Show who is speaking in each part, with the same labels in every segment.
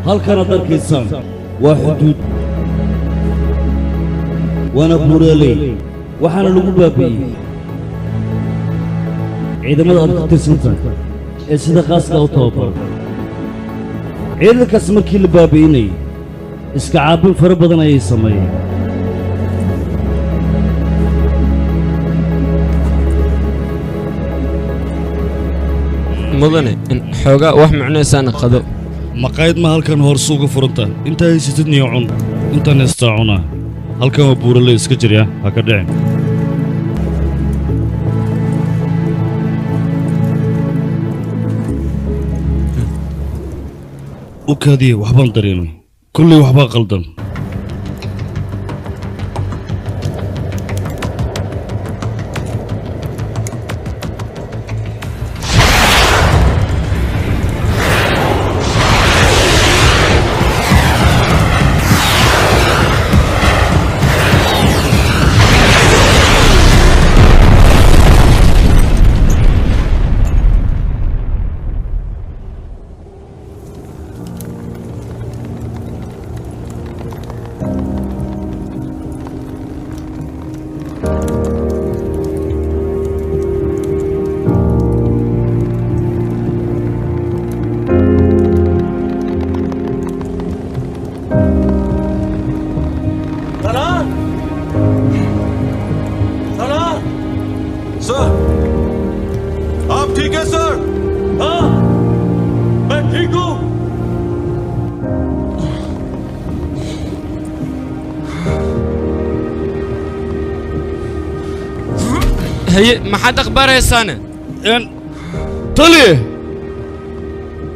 Speaker 1: halkan aad arkaysaan waa xuduud waana buuraley waxaana lagu baabi'iyey ciidamada aad ka tirsantahay ee sida khaaska u tababaran ciidankaas markii la baabi'inayay iska caabin fara badan ayay sameeyeen
Speaker 2: mudane xoogaa wax macnaysaana qado
Speaker 1: maqaayad ma halkan hoorse uga furanta intaa haysatid niyo cun intaan heestaa cunaa halkan waa buuraley iska jirya ha ka dhicin u kaadiye waxbaan dareemay kullay waxbaa qaldan
Speaker 2: هي ما حد أخبار يا سنة
Speaker 1: طلي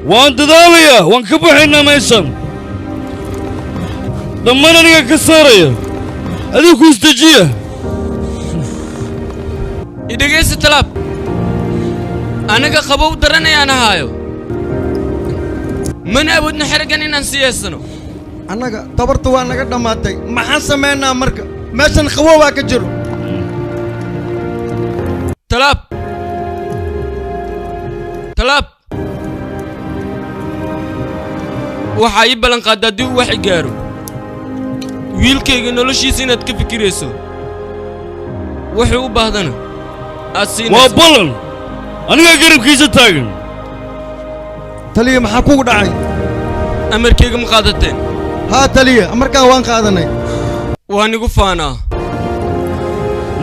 Speaker 1: وانت دالية وانكبحنا ميسن دمنا نيا كسارية هذيك وستجيه
Speaker 2: إذا جيس تلاب أنا كخبوب درني أنا هايو من أبود نحرقني ننسي السنو
Speaker 3: أنا تبرتوا أنا قد ماتي ما حسمينا مركب ماشان خووا كجرو
Speaker 2: تلاب waxaa ii ballan qaadaa dib wax gaaro wiilkayga noloshiisa inaad ka fikirayso wuxuu u baahdana aad siinayso
Speaker 1: waa ballan aniga garabkiisa taagan
Speaker 3: taliya maxaa kugu dhacay
Speaker 2: amarkayga ma qaadateen
Speaker 3: haa taliya amarkaa waan qaadanay
Speaker 2: waan igu faanaa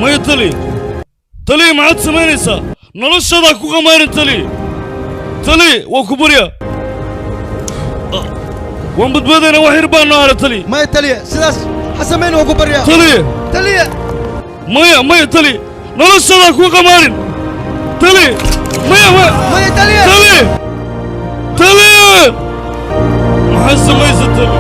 Speaker 1: maya taliya maxaad samaynaysaa noloshaadaa ku qamaarin taliya waa ku barya waan badbaadayna wax yar baa noo hara taliya
Speaker 3: maya taliya sidaas ha samayn waa ku baryaa taliya
Speaker 1: maya taliya noloshaadaa ku qamaarin taliya
Speaker 3: maya taliya
Speaker 1: maxaad samaysa taliya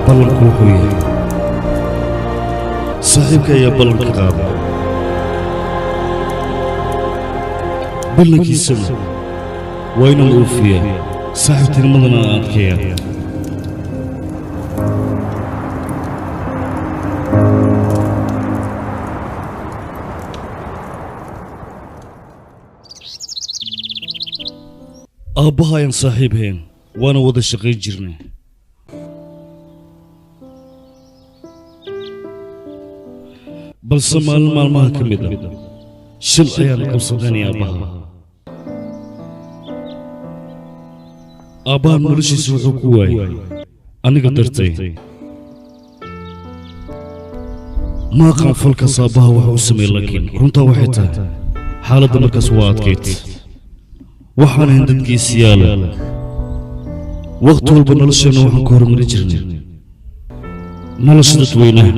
Speaker 1: ballanku wuxuu yahay saaxiibka ayaa ballanka qaaday ballankiisana waa inuu oofiyaa saaxiibtinimadana aan adkeeyaa aabbaha ayaan saaxiibhayn waana wada shaqayn jirnay balse maalin maalmaha ka mid ah shil ayaan qabsadanay aabbahan noloshiisa wuxuu ku waayay aniga dartay ma aqaan falkaas aabbaha wax u sameey laakiin runtaa waxay tahay xaaladda markaas waa adkayd waxaan ahayn dadkiisi yaala waqti walba nolosheenna waxaan ka horumari jirnay nolosha dadweynaha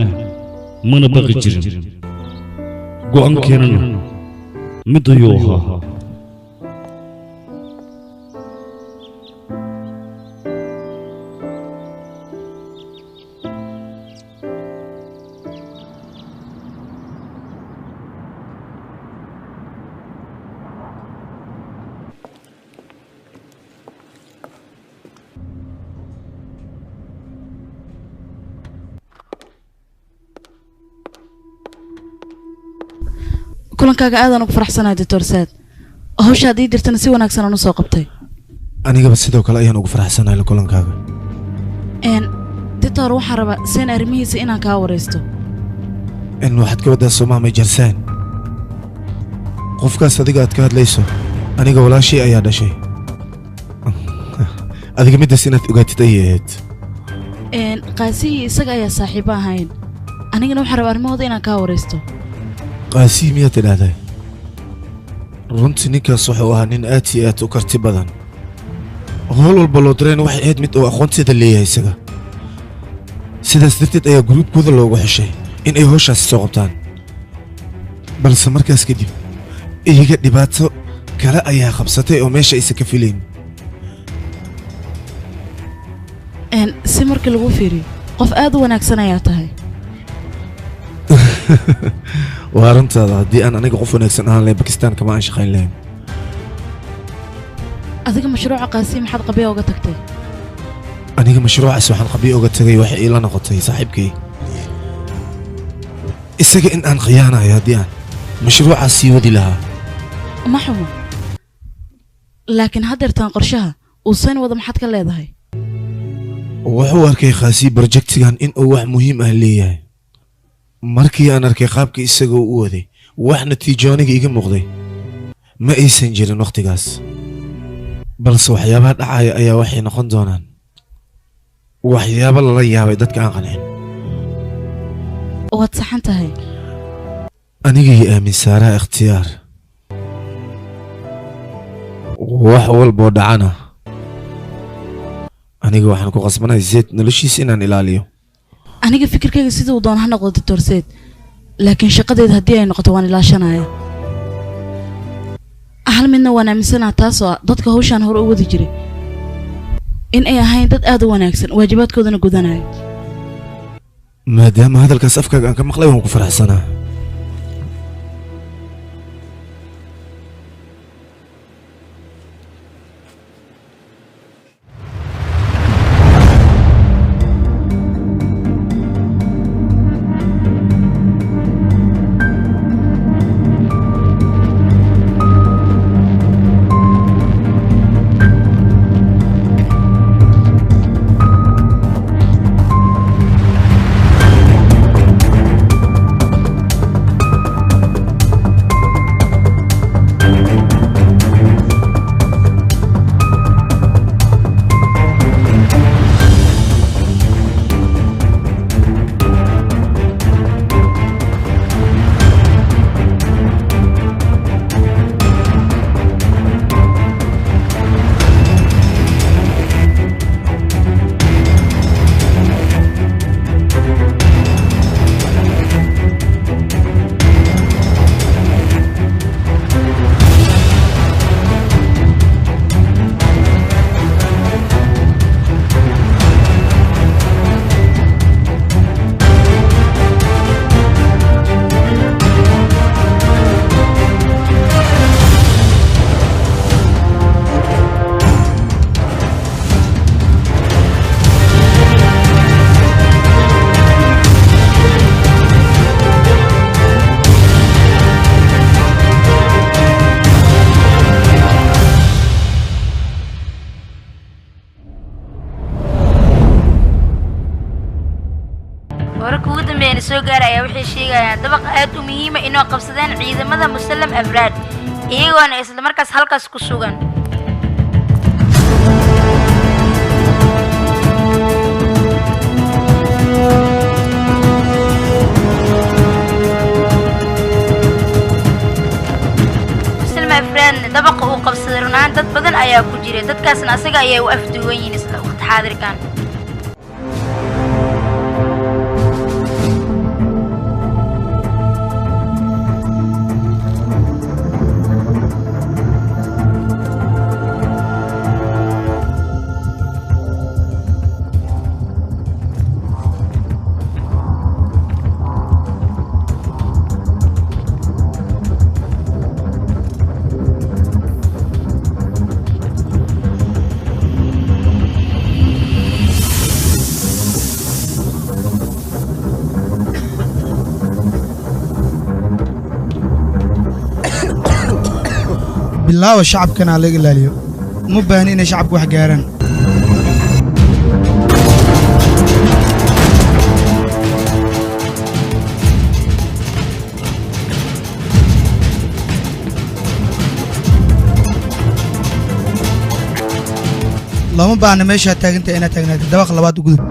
Speaker 1: mana baqi jirin go'aankeenana mid ayuu ahaa
Speaker 4: kulankaaga aadaan ugu faraxsanahay Dr. Saad hawsha hadii dirtana si wanaagsan aan u soo qabtay
Speaker 5: anigaba sidoo kale ayaan ugu faraxsanahay kulankaaga
Speaker 4: Dr. waxaan rabaa seen arrimihiisa inaan kaa wareysto
Speaker 5: in waxaad ka wadaa Soomaaliya Jarsaan qofkaas adiga aad ka hadlayso aniga walaashii ayaa dhashay adiga midaas inaad ogaatid ayayd
Speaker 4: qaasi isaga ayaa saaxiib ahayn anigana waxaan rabaa arrimahooda inaan kaa wareysto
Speaker 5: qaasi miyaad tidhaahday runtii ninkaas wuxuu ahaa nin aad iyo aad u karti badan howl walba loo dirayna waxay ahayd mid uu aqoonteeda leeyahay isaga sidaas darteed ayaa gruubkooda loogu xeshay in ay hawshaasi soo qabtaan balse markaas kadib iyaga dhibaato kale ayaa qabsatay oo meesha aysan ka filayn
Speaker 4: si markii lagu fiiriyo qof aad u wanaagsan ayaa tahay
Speaker 5: waa runtaada haddii aan aniga qof wanaagsan ahaan lahayn Bakistaan kama aan shaqayn lahayn
Speaker 4: adiga mashruuca qaasi maxaad qabiyo uga tagtay
Speaker 5: aniga mashruucaas waxaan qabiyo uga tagay waxa ila noqotay saaxiibkay isaga in aan khiyaanayo haddii aan mashruucaas sii wadi lahaa
Speaker 4: ma xumo laakiin haddeertaan qorshaha uu sayn wada maxaad ka leedahay
Speaker 5: wuxuu arkay qaasi projectigan in uu wax muhiim ah leeyahay markii aan arkay qaabka isaga u waday wax natiijo aniga iga muuqday ma aysan jirin waqtigaas balse waxyaabaha dhacaya ayaa waxay noqon doonaan waxyaabo lala yaabay dadka aan qancin
Speaker 4: waad saxan tahay
Speaker 5: anigii aamin saaraa ikhtiyaar wax walboo dhacana aniga waxaan ku qasbanahay Zayd noloshiisa inaan ilaaliyo
Speaker 4: aniga fikirkayga sidii uu doono ha noqdo Dr. Saad laakiin shaqadeeda haddii ay noqoto waan ilaashanaya hal midna waan aaminsanahay taasoo dadka hawshan hore u wadi jiray in ay ahayn dad aad u wanaagsan waajibaadkoodana gudanaya
Speaker 5: maadaama hadalkaas afkaaga aan ka maqlay waan ku faraxsanaa
Speaker 6: soo gaaraya waxay sheegayaan dabaq aad u muhiim ah inoo qabsadeen ciidamada Muslim Afraad iyagoona isla markaas halkaas ku sugan Muslim Afraad dabaq uu qabsaday runaan dad badan ayaa ku jiray dadkaasna asaga ayaa u afduuban yihiin isla waqti xaadirkan
Speaker 7: bilaawa shacabkana laga ilaaliyo uma baahni inay shacabku wax gaaraan lama baahna meesha taaganta inaad taagnaatid dabaq labaad u gudub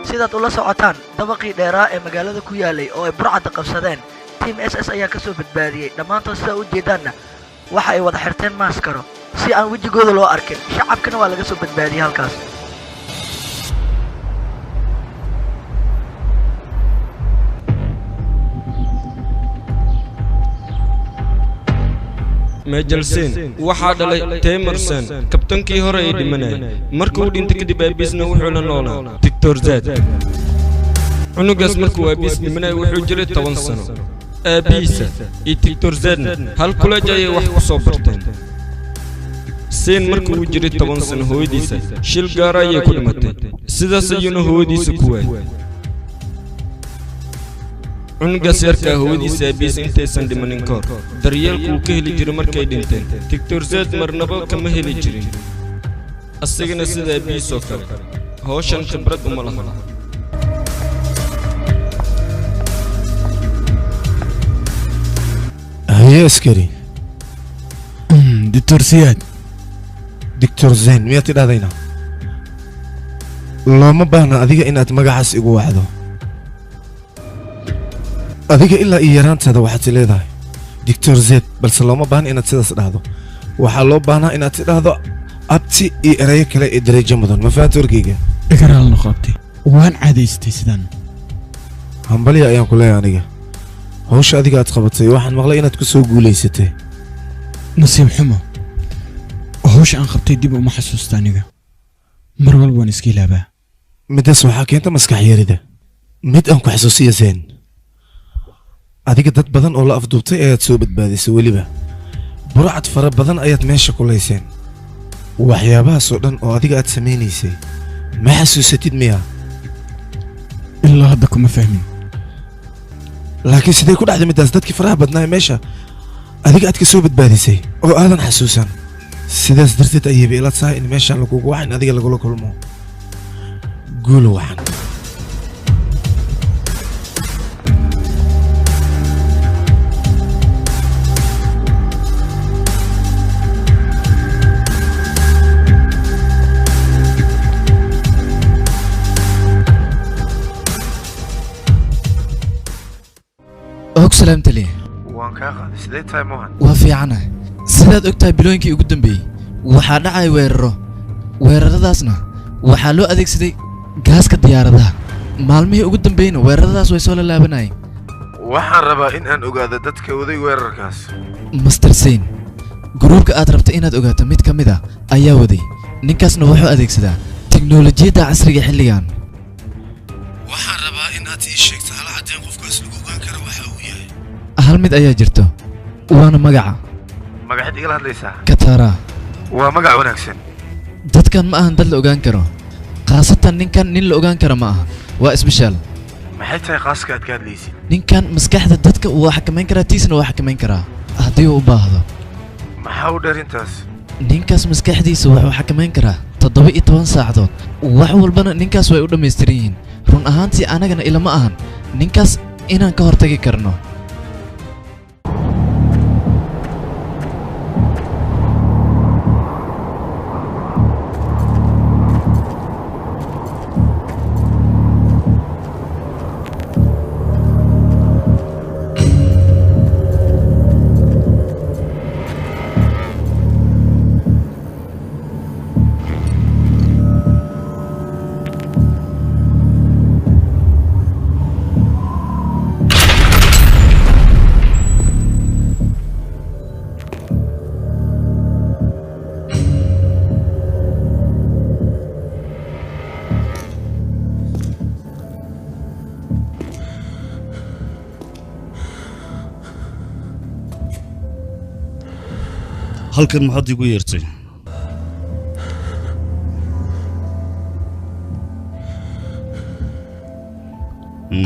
Speaker 8: sidaad ula socotaan dabaqii dheeraa ee magaalada ku yaalay oo ay burcadda qabsadeen Team SS ayaa ka soo badbaadiyay dhammaantood sida u jeedaanna waxa ay wada xirteen maaskaro si aan wejigooda loo arkin shacabkana waa laga soo badbaadiyay halkaas
Speaker 2: Mejalsen waxaa dhalay Temerson kabtankii hore ee dhimanay markuu dhintay kadib aabisna wuxuu la noolaa Victor Zed cunugaas markuu aabis dhimanay wuxuu jiray 10 sano aabisa iyo Victor Zed hal college ay wax ku soo barteen Sen markuu jiray 10 sano hooyadiisa shil gaar ah ayay ku dhimatay sidaas ayuuna hooyadiisa ku waayay cunugaas yarka hooyadiisa aabis intaysan dhimanin koor daryeelku ka heli jiray markay dhinteen Victor Zed marnaba kama heli jirin asagana sida aabis oo kale hawshan khibrad uma laha
Speaker 5: هي عسكري
Speaker 7: دكتور سياد
Speaker 5: دكتور زين ميا تدادينا لما باهنا أديك إن أتمقعس إيقو واحدو أديك إلا إيران تادا واحد تليداي دكتور زيد بل لما باهنا إن أتسيدا سدادو وحالو باهنا إن أتسيدادو أبتي إيرايا كلا إدري جمدون ما فيها تركيجا
Speaker 7: إقرأ النقابتي وان عادي استيسدان
Speaker 5: همبالي أيام كلها أنيقا hawsha adiga aad qabatay waxaan maqlay inaad ku soo guuleysatay
Speaker 7: nasiib xumo hawsha aan qabtay dib uma xasuusta aniga mar walba waan iska ilaabaa
Speaker 5: midaas waxaa keenta maskax yarida mid aan ku xasuusiya Zeen adiga dad badan oo la afduubtay ayaad soo badbaadisay weliba burcad fara badan ayaad meesha ku leyseen waxyaabahaas oo dhan oo adiga aad samaynaysay ma xasuusatid miya
Speaker 7: ilaa hadda kuma fahmin
Speaker 5: laakiin sidee ku dhacday midaas dadkii faraha badnaa meesha adiga aad ka soo badbaadisay oo aadan xasuusan sidaas darteed ayay ila tahay in meesha lagugu waxan adiga lagula kulmo guul waxan
Speaker 9: أوك سلامت لي
Speaker 5: وان كاغا سيدي تاي موهن
Speaker 9: وفي عنا سيداد أكتاي بلوينكي يقول دنبي waxaa dhacay weeraro weeraradaasna waxaa loo adeegsaday gaaska diyaaradaha maalmihii ugu dambeeyna weeraradaas way soo laalaabanayeen
Speaker 5: waxaan rabaa in aan ogaado dadka waday weerarkaas.
Speaker 9: master Sein gruubka aad rabta inaad ogaato mid ka mid ah ayaa waday ninkaasna wuxuu adeegsadaa tiknoolajiyadda casriga xilligan
Speaker 5: waxaan rabaa in aad ii sheegto hal cadeen qofkaas lagu ogaan karo waxa uu yahay.
Speaker 9: hal mid ayaa jirto waana magaca
Speaker 5: magaceed igala hadlaysaa?
Speaker 9: katara
Speaker 5: waa magac wanaagsan.
Speaker 9: dadkan ma ahan dad la ogaan karo khaasatan ninkan nin la ogaan karo ma aha waa isbishaal
Speaker 5: maxay tahay qaaska aad ka hadlaysid?
Speaker 9: ninkan maskaxda dadka wuu xakamayn karaa tiisna waa xakamayn karaa haddii uu u baahdo
Speaker 5: maxaa u dheer intaas?
Speaker 9: ninkaas maskaxdiisa wuxuu xakamayn karaa 17 saacadood wax walbana ninkaas way u dhammaystiran yihiin run ahaantii anagana ilama ahan ninkaas inaan ka hortagi karno
Speaker 1: halkan maxaad igu yeertay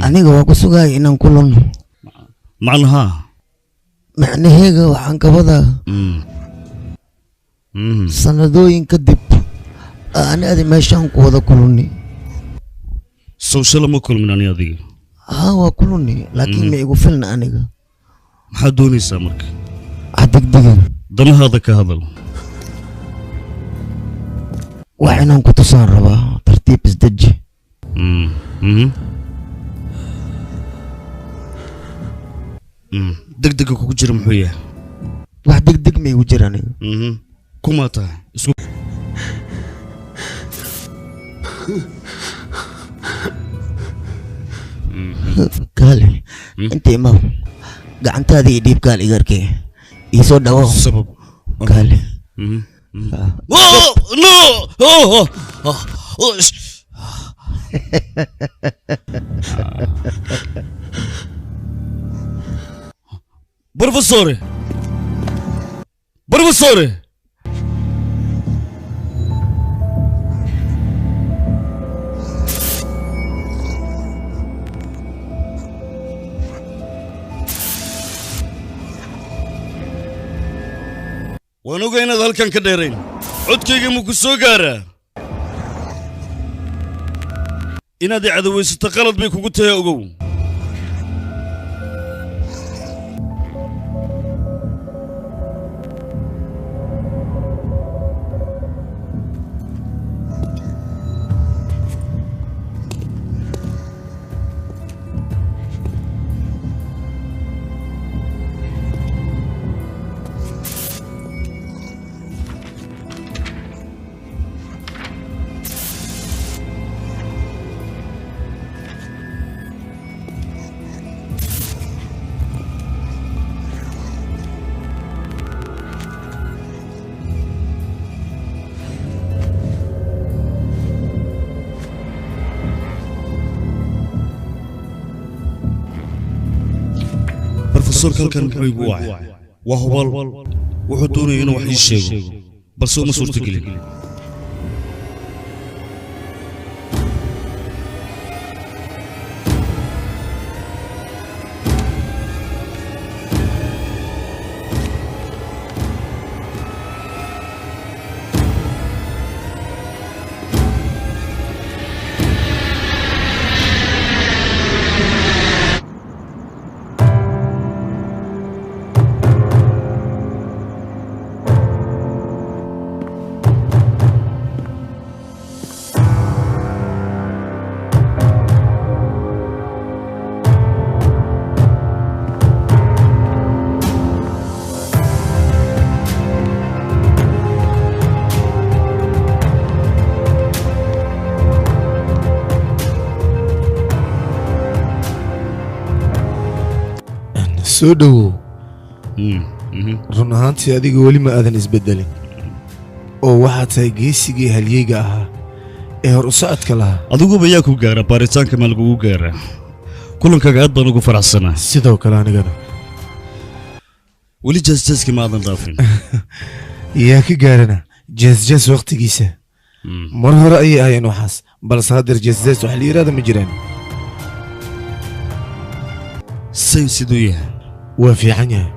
Speaker 10: aniga waa ku sugaya inaan kulanno
Speaker 1: macnaha
Speaker 10: macnaheega waxaan ka wadaa sanadooyin kadib aan adi meeshaan ku wada kulunni
Speaker 1: sawshala ma kulmin ani adiga
Speaker 10: haa waa kulunni laakiin ma igu filna aniga
Speaker 1: maxaad doonaysaa marka
Speaker 10: degdegan
Speaker 1: danahaada ka hadal
Speaker 10: wax inaan ku tusaan rabaa tartiib isdeji
Speaker 1: degdega kugu jira muxuu yahay
Speaker 10: wax degdeg ma igu jira aniga
Speaker 1: kumaa tahay isku
Speaker 10: kaale inta imaw gacantaada iyo dhiibkaan igarkee iisoo dhawo
Speaker 1: sabab
Speaker 10: kaale
Speaker 1: Professore! Professore! waan ogaa inaad halkan ka dheerayn codkayga ma ku soo gaaraa inaad i cadawaysato qalad bay kugu tahay ogow professor kalkan muxuu igu wacay waa hubaal wuxuu doonaya inuu wax ii sheego balse uma suurtagelin
Speaker 5: soo dhowow run ahaantii adiga weli ma aadan isbeddelin oo waxaad tahay geesigii halyeyga ahaa ee hor u socodka lahaa
Speaker 1: adiguba yaa ku gaara baaritaanka ma lagugu gaara kulankaaga aad baan ugu faraxsanaa
Speaker 5: sidoo kale anigana
Speaker 1: weli jeesjeeski ma aadan dhaafin
Speaker 5: yaa ka gaarana jeesjees wakhtigiisa mar hore ayay ahayeen waxaas balse haddeer jeesjees wax la yidhaahda ma jiraan
Speaker 1: sayn siduu yahay
Speaker 5: waa fiican yahay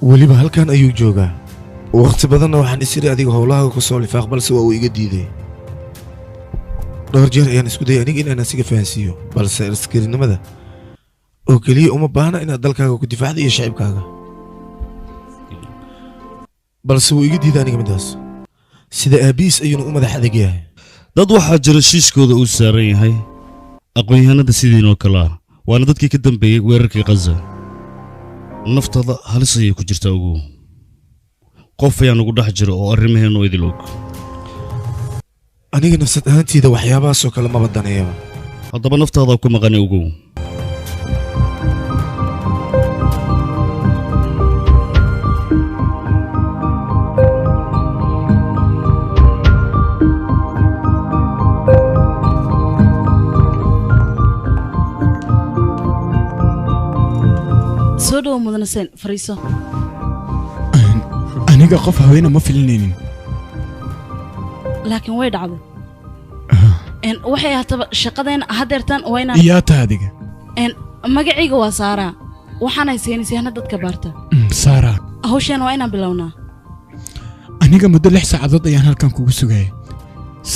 Speaker 5: weliba halkan ayuu joogaa wakhti badanna waxaan isiri adiga howlahaaga ku soo lifaaq balse waa uu iga diiday dhowr jeer ayaan isku dayay aniga inaan asiga fahansiiyo balse askarinimada oo keliya uma baahna inaad dalkaaga ku difaacda iyo shacibkaaga balse wuu iga diiday aniga midaas sida aabiis ayuuna u madax adag yahay
Speaker 1: dad waxaa jira shiishkooda uu saaran yahay aqoon-yahanada sidiinoo kale ah waana dadkii ka dambeeyey weerarkii khaza naftada halis ayay ku jirtaa ugu qof ayaan ugu dhex jiro oo arrimaheennu idil og
Speaker 5: aniga nafsad ahaantiida waxyaabahaasoo kale maba daneeyaba
Speaker 1: haddaba naftaadaa ku maqani ugow
Speaker 4: soo dhowo mudane seen fariiso
Speaker 7: aniga qof haweena ma filinaynin
Speaker 4: laakiin way dhacday waxay ahaataba shaqadeenna haddeertaan waa inaan
Speaker 7: yaa tahay adiga
Speaker 4: magacayga waa saaraa waxaanay saynisyahana dadka baarta
Speaker 7: saaraa
Speaker 4: hawsheena waa inaan bilownaa
Speaker 7: aniga muddo 6 saacadood ayaan halkan kugu sugayay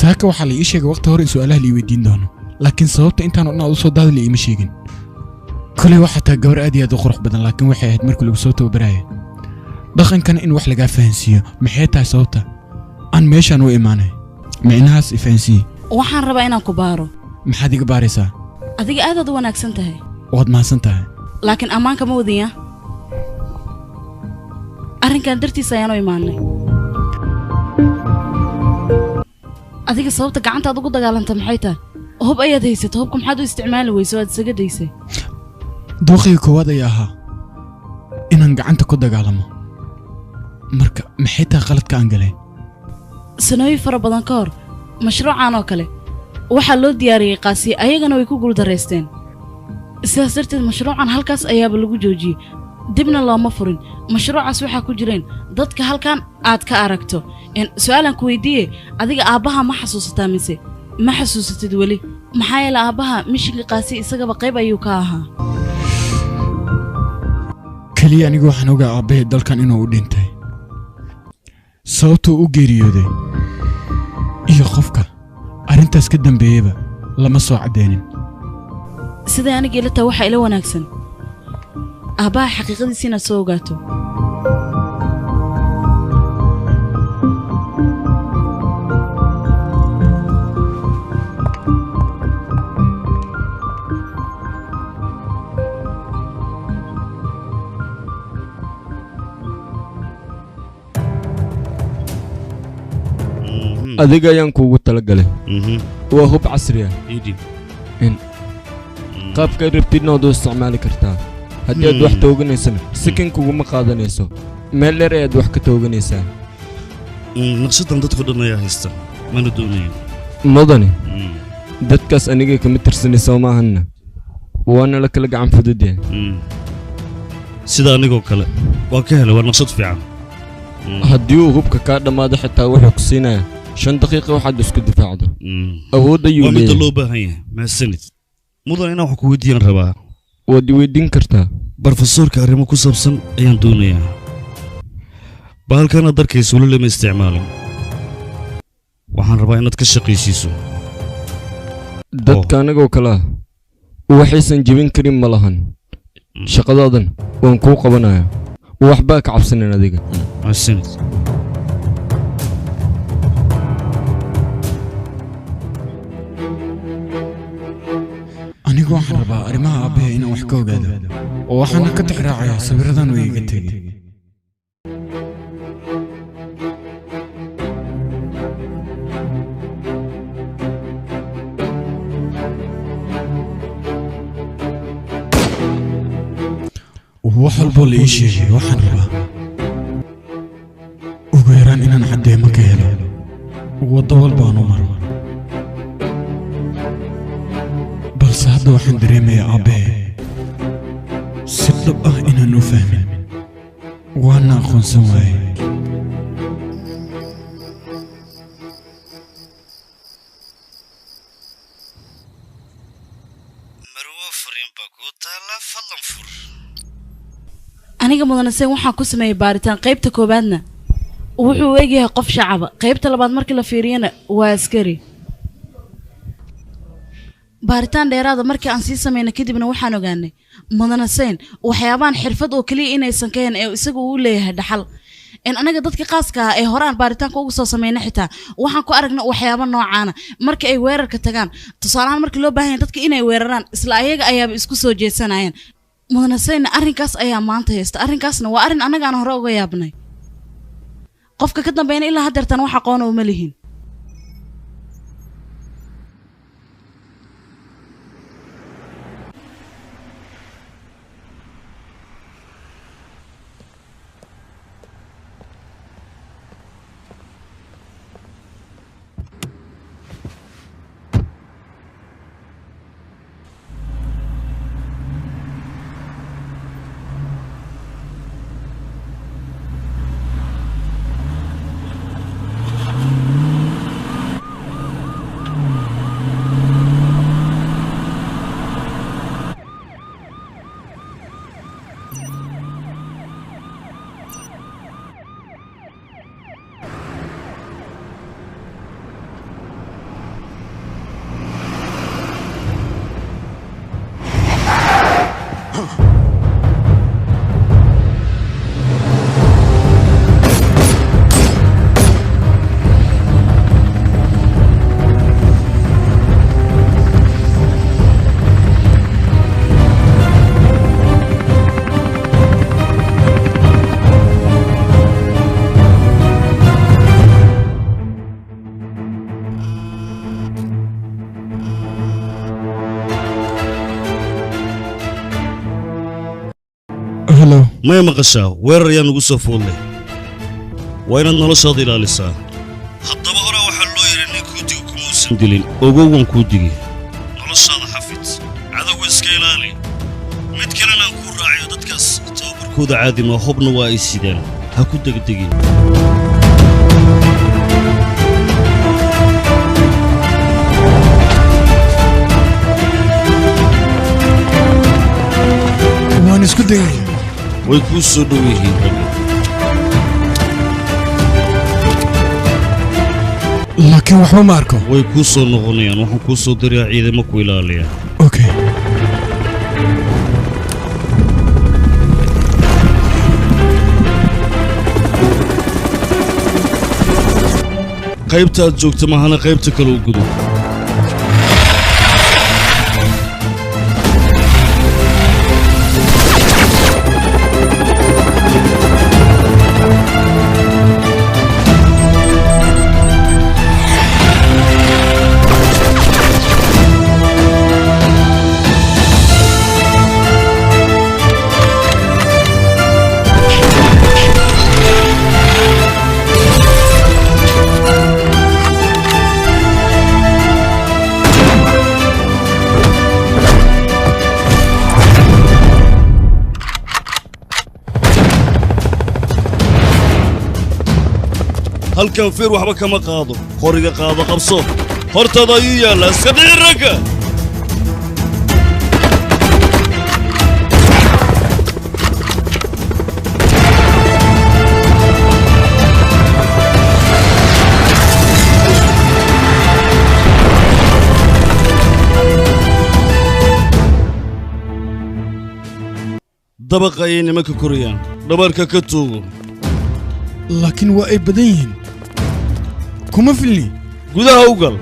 Speaker 7: saaka waxaa la ii sheegay waqti hore in su'aalaha la weydiin doono laakiin sababta intaan u soo daadli iima sheegin kulay waxaa tahay gabar aad iyo aad u qurux badan laakiin waxay ahayd markii lagu soo tababarayay dhaqankana in wax lagaa fahansiiyo maxay tahay sababta aan meeshaan u imaanay micnahaas ifahansiiye
Speaker 4: waxaan rabaa inaan ku baaro
Speaker 7: maxaad iga baaraysaa
Speaker 4: adiga aadaad u wanaagsan tahay
Speaker 7: waad mahadsan tahay
Speaker 4: laakiin ammaanka ma wadin arrinkan dartiisa ayaan u imaanay adiga sababta gacantaad ugu dagaalanta maxay tahay hub ayaad haysata hubka maxaad u isticmaali weyso aad isaga daysay
Speaker 7: dooqiga koowaad ayaa ahaa inaan gacanta ku dagaalamo marka maxay tahay qaladka aan galay
Speaker 4: sanooyin fara badan ka hor mashruucan oo kale waxaa loo diyaariyey qaasiye ayagana way ku guuldarraysteen sidaas darteed mashruucan halkaas ayaaba lagu joojiyey dibna looma furin mashruucaas waxaa ku jireen dadka halkan aad ka aragto su'aalan ku weydiiye adiga aabbaha ma xasuusataa mise ma xasuusatid weli maxaa yeele aabbaha mishinka qaasiye isagaba qayb ayuu ka ahaa
Speaker 7: keliya anigu waxaan ogaa aabbahay dalkan inuu u dhintay sababtuu u geeriyooday iyo qofka arrintaas ka dambeeyeyba lama soo caddeynin
Speaker 4: siday anigii la tahay waxaa ila wanaagsan aabbaha xaqiiqadiisa inaad soo ogaato
Speaker 2: adiga ayaan kuugu talagalay waa hub casri ah qaabkaad rabtidna waad u isticmaali kartaa haddii aad wax tooganaysana sikin kuguma qaadanayso meel dheer ayaad wax ka tooganaysaa
Speaker 1: naqshadan dadku dhan ayaa haysta mana doonayo
Speaker 2: mudane dadkaas anigay kama tirsanaysa maahanna waana la kala gacan fududyahay
Speaker 1: sida anigoo kale waa ka helay waa naqshad fiican
Speaker 2: haddii uu hubka kaa dhammaado xitaa wuxuu ku siinayaa 5 daqiiqo waxaad isku difaacdo awood ayuu leeyahay
Speaker 1: waa mid loo baahan yahay mahadsanid mudan inaan wax ku weydiiyaan rabaa
Speaker 2: waad weydiin kartaa
Speaker 1: barofesoorka arrimo ku saabsan ayaan doonayaa bahalkan aad arkayso weli lama isticmaalin waxaan rabaa inaad ka shaqaysiiso
Speaker 2: dadka anagoo kale ah waxaysan jebin karin ma lahan shaqadaadan waan kuu qabanayaa waxbaa ka cabsanin adiga
Speaker 1: mahadsanid
Speaker 7: anigu waxaan rabaa arrimaha aabbahay inaan wax ka ogaado oo waxaana ka tixraacayaa sawirradan uu iga tegey wax walbo la ii sheegay waxaan rabaa ugu yaraan inaan caddeemo ka helo waddo walbaan u maro balse hadda waxaan dareemayaa aabbahe si dhab ah inaan u fahmin waana aqoonsan waaye
Speaker 4: aniga mudanaseen waxaan ku sameeyay baaritaan qaybta koobaadna wuxuu u egyahay qof shacaba qaybta labaad markii la fiiriyana waa askari baaritaan dheeraada markii aan sii sameynay kadibna waxaan ogaanay mudanaseen waxyaabaan xirfad oo kaliya inaysan ka hen ee isagu uu leeyahay dhaxal in anaga dadka qaaska ah ee horaan baaritaanka ugu soo sameynay xitaa waxaan ku aragnay waxyaabo noocaana marka ay weerarka tagaan tusaalahaan markii loo baahan yahay dadka inay weeraraan isla ayaga ayaaba isku soo jeedsanayeen mudanasayna arrinkaas ayaa maanta haysta arrinkaasna waa arrin annagaan hore uga yaabnay qofka ka dambeeyna ilaa haddeertan wax aqoon uma lihin
Speaker 1: ما مقشا وير يا نقص فولي وين النلشاط إلى لسا حتى بهرا وحلو يرني كودي وكموسن دلين أوجوون كودي نلشاط حفيت عذو إسكيلالي متكلنا نكون راعي ضدكس توبر كود عادي ما حبنا وايسيدان هكود دقيقين
Speaker 7: وأنا اسكت
Speaker 1: ويكون صدويه
Speaker 7: لكن وحما ماركو
Speaker 1: ويكون صنغنيا وحكون صدريا عيدة مكويلة ليا
Speaker 7: اوكي
Speaker 1: قيبتها جوكت معنا قيبتك الوقدو هل كان فير وحبا كما قاضو خوريقا قاضو قبصو هورتا ضايية لا سديرك دبق ايني مكا كوريان دباركا كتوغو
Speaker 7: لكن واي بدين كما فيلي
Speaker 1: gudaha u gal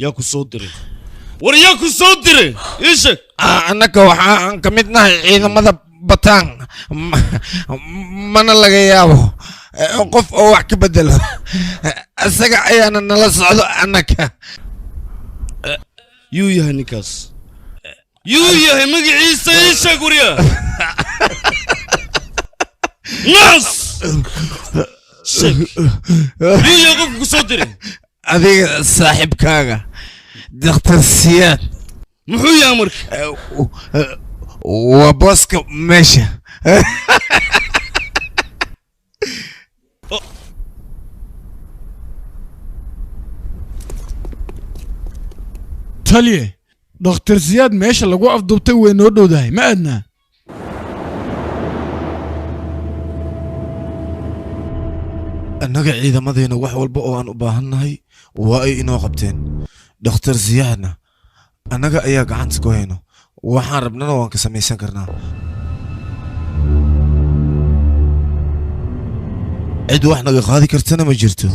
Speaker 1: yaa ku soo diray war yaa ku soo diray ii sheeg
Speaker 5: annaka waxaan ka mid nahay ciidamada bataan mana laga yaabo qof oo wax ka bedelo isaga ayaana nala socdo annaka
Speaker 1: yuu yahay ninkaas yuu yahay magaciisa ii sheeg warya naas sheeg yuu yahay qofka ku soo diray
Speaker 5: adiga saaxiibkaaga daktar siyaad
Speaker 1: muxuu yahay marka
Speaker 5: waa booska meesha
Speaker 7: taliye dhakhtar siyaad meesha lagu afduubtay way noo dhowdahay ma aadnaa
Speaker 5: annaga ciidamadeenna wax walba oo aan u baahannahay waa ay inoo qabteen dhakhtar siyaadna annaga ayaa gacanta ku hayno waxaan rabnana waan ka samaysan karnaa cid wax naga qaadi kartana ma jirto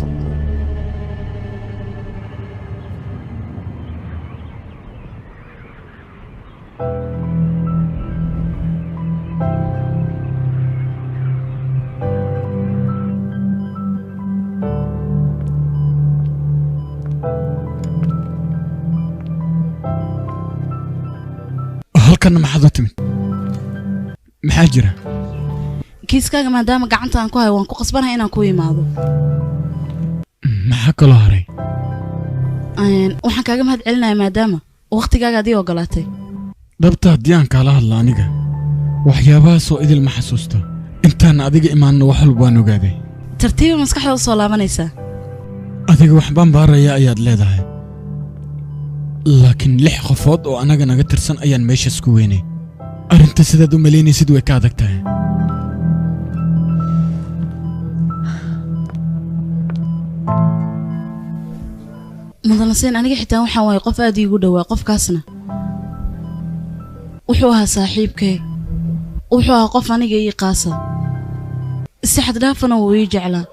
Speaker 7: halkanna maxaad u timid maxaa jira
Speaker 4: kiiskaaga maadaama gacanta aan ku hayo waan ku qasbanahay inaan ku imaado
Speaker 7: maxaa kaloo haray
Speaker 4: waxaan kaaga mahad celinayaa maadaama waqtigaaga adii ogolaatay
Speaker 7: dhabta haddii aan kaala hadla aniga waxyaabahaasoo idil ma xasuusto intaan adiga imaanno wax walba waan ogaaday
Speaker 4: tartiiba maskaxda u soo laabanaysaa
Speaker 7: adiga waxbaan baaraya ayaad leedahay laakiin 6 qofood oo anaga naga tirsan ayaan meeshaas ku weynay arrinta sidaad u malaynaysid way ka adag tahay
Speaker 4: mudanaseen aniga xitaa waxaan waayay qof aad iigu dhowaa qofkaasna wuxuu ahaa saaxiibkay wuxuu ahaa qof aniga ii qaasa si xad dhaafana wuu ii jeclaa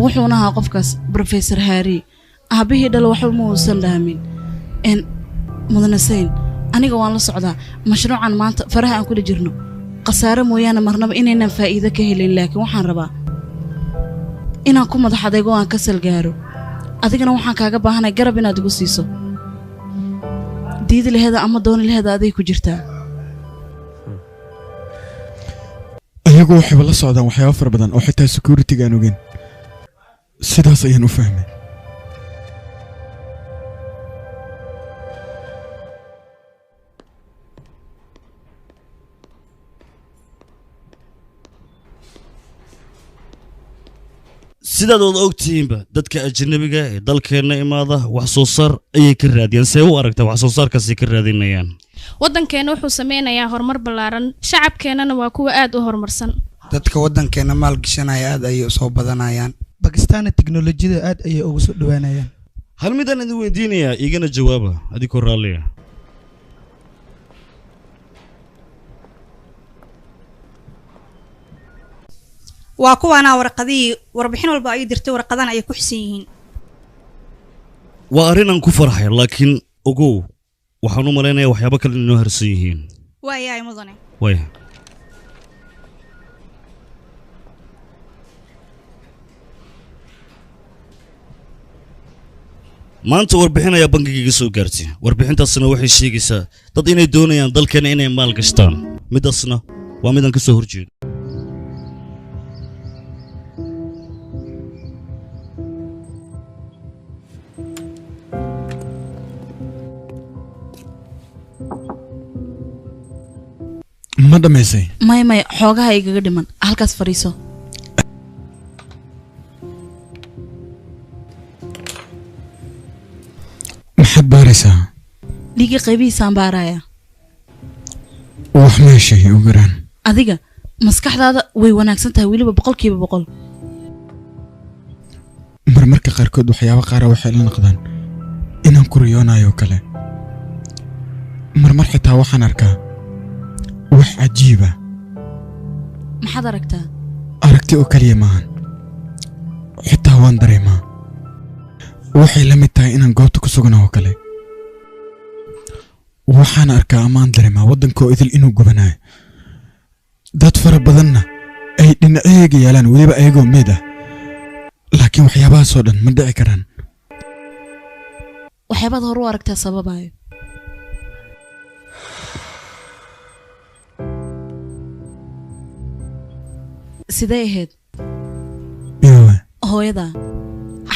Speaker 4: wuxuuna ahaa qofkaas Professor Harry aabihii dhalo waxba ma uusan dhaamin mudanaseen aniga waan la socdaa mashruucan maanta faraha aan kula jirno qasaare mooyaane marnaba inaynan faa'iido ka helin laakiin waxaan rabaa inaan ku madax adeego aan ka salgaaro adigana waxaan kaaga baahanay garab inaad igu siiso diidi laheeda ama dooni laheeda aday ku jirtaa
Speaker 7: ayagu waxay la socdaan waxyaabo fara badan oo xitaa security-ga aan ogeyn sidaas ayaan u fahmay
Speaker 1: sidaad wada ogtihiinba dadka ajnabiga ee dalkeenna imaada wax soo saar ayay ka raadiyaan see u aragtaa wax soo saarkaasay ka raadinayaan
Speaker 11: waddankeena wuxuu sameynayaa horumar ballaaran shacabkeennana waa kuwa aad u horumarsan
Speaker 12: dadka waddankeena maalgashanaya aad ayay u soo badanayaan
Speaker 13: bakistaanna tiknolojiyada aad ayay ugu soo dhowaanayaan
Speaker 1: hal midaan idin weydiinayaa igana jawaaba adigoo raalliya
Speaker 14: waa kuwaana warqadii warbixin walba ay dirtay warqadan ay ku xisan yihiin
Speaker 1: waa arrin aan ku farxay laakiin ogow waxaan u malaynayaa waxyaabo kale inoo harsan yihiin
Speaker 14: waayahay mudane
Speaker 1: waaya maanta warbixin ayaa bangigiiga soo gaartay warbixintaasna waxay sheegaysaa dad inay doonayaan dalkeena inay maal gashtaan midaasna waa midaan ka soo horjeedo
Speaker 7: ma dhamaysay
Speaker 4: may xoogaha igaga dhiman halkaas fadhiiso
Speaker 7: maxaad baaraysaa
Speaker 4: dhiigga qaybihiisaan baaraya
Speaker 7: wax meeshay u garaan
Speaker 4: adiga maskaxdaada way wanaagsan tahay weliba 100%
Speaker 7: marmarka qaarkood waxyaabo qaara waxay la noqdaan inaan ku riyoonayo kale marmar xitaa waxaan arkaa wax cajiiba
Speaker 4: maxaad aragtaa
Speaker 7: aragti oo kaliya maahan xitaa waan dareemaa waxay la mid tahay inaan goobta ku suganaho kale waxaan arkaa ammaan dareemaa waddankoo idil inuu gubanayo dad fara badanna ay dhinaceega yaalaan weliba ayagoo meed ah laakiin waxyaabahaasoo dhan ma dhici karaan
Speaker 4: waxyaabaad hore u aragtaa sababayo sidee ahayd hooyada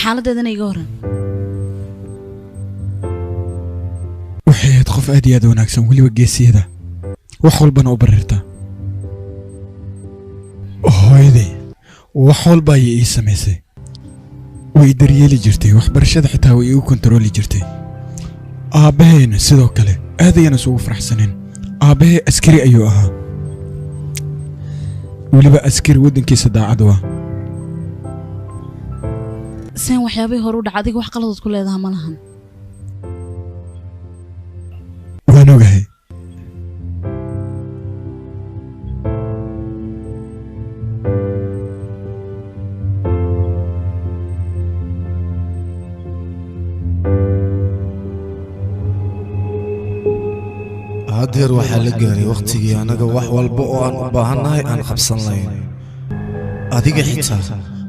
Speaker 4: xaaladeedana iga horan
Speaker 7: waxay ahayd qof aad iyo aad wanaagsan weliba geesiyada wax walbana u barirta hooyaday wax walba ayay ii samaysay way daryeeli jirtay waxbarashada xitaa way igu kontarooli jirtay aabbahayna sidoo kale aad ayaan isugu faraxsaneen aabbahay askari ayuu ahaa weliba askari waddankiisa daacad waa
Speaker 4: seen waxyaabihii hore u dhaca adiga wax qaladood ku leedaha ma lahan
Speaker 7: waan ogahay
Speaker 5: haddeer waxaa la gaaray wakhtigii annaga wax walba oo aan u baahannahay aan qabsan lahayn adiga xitaa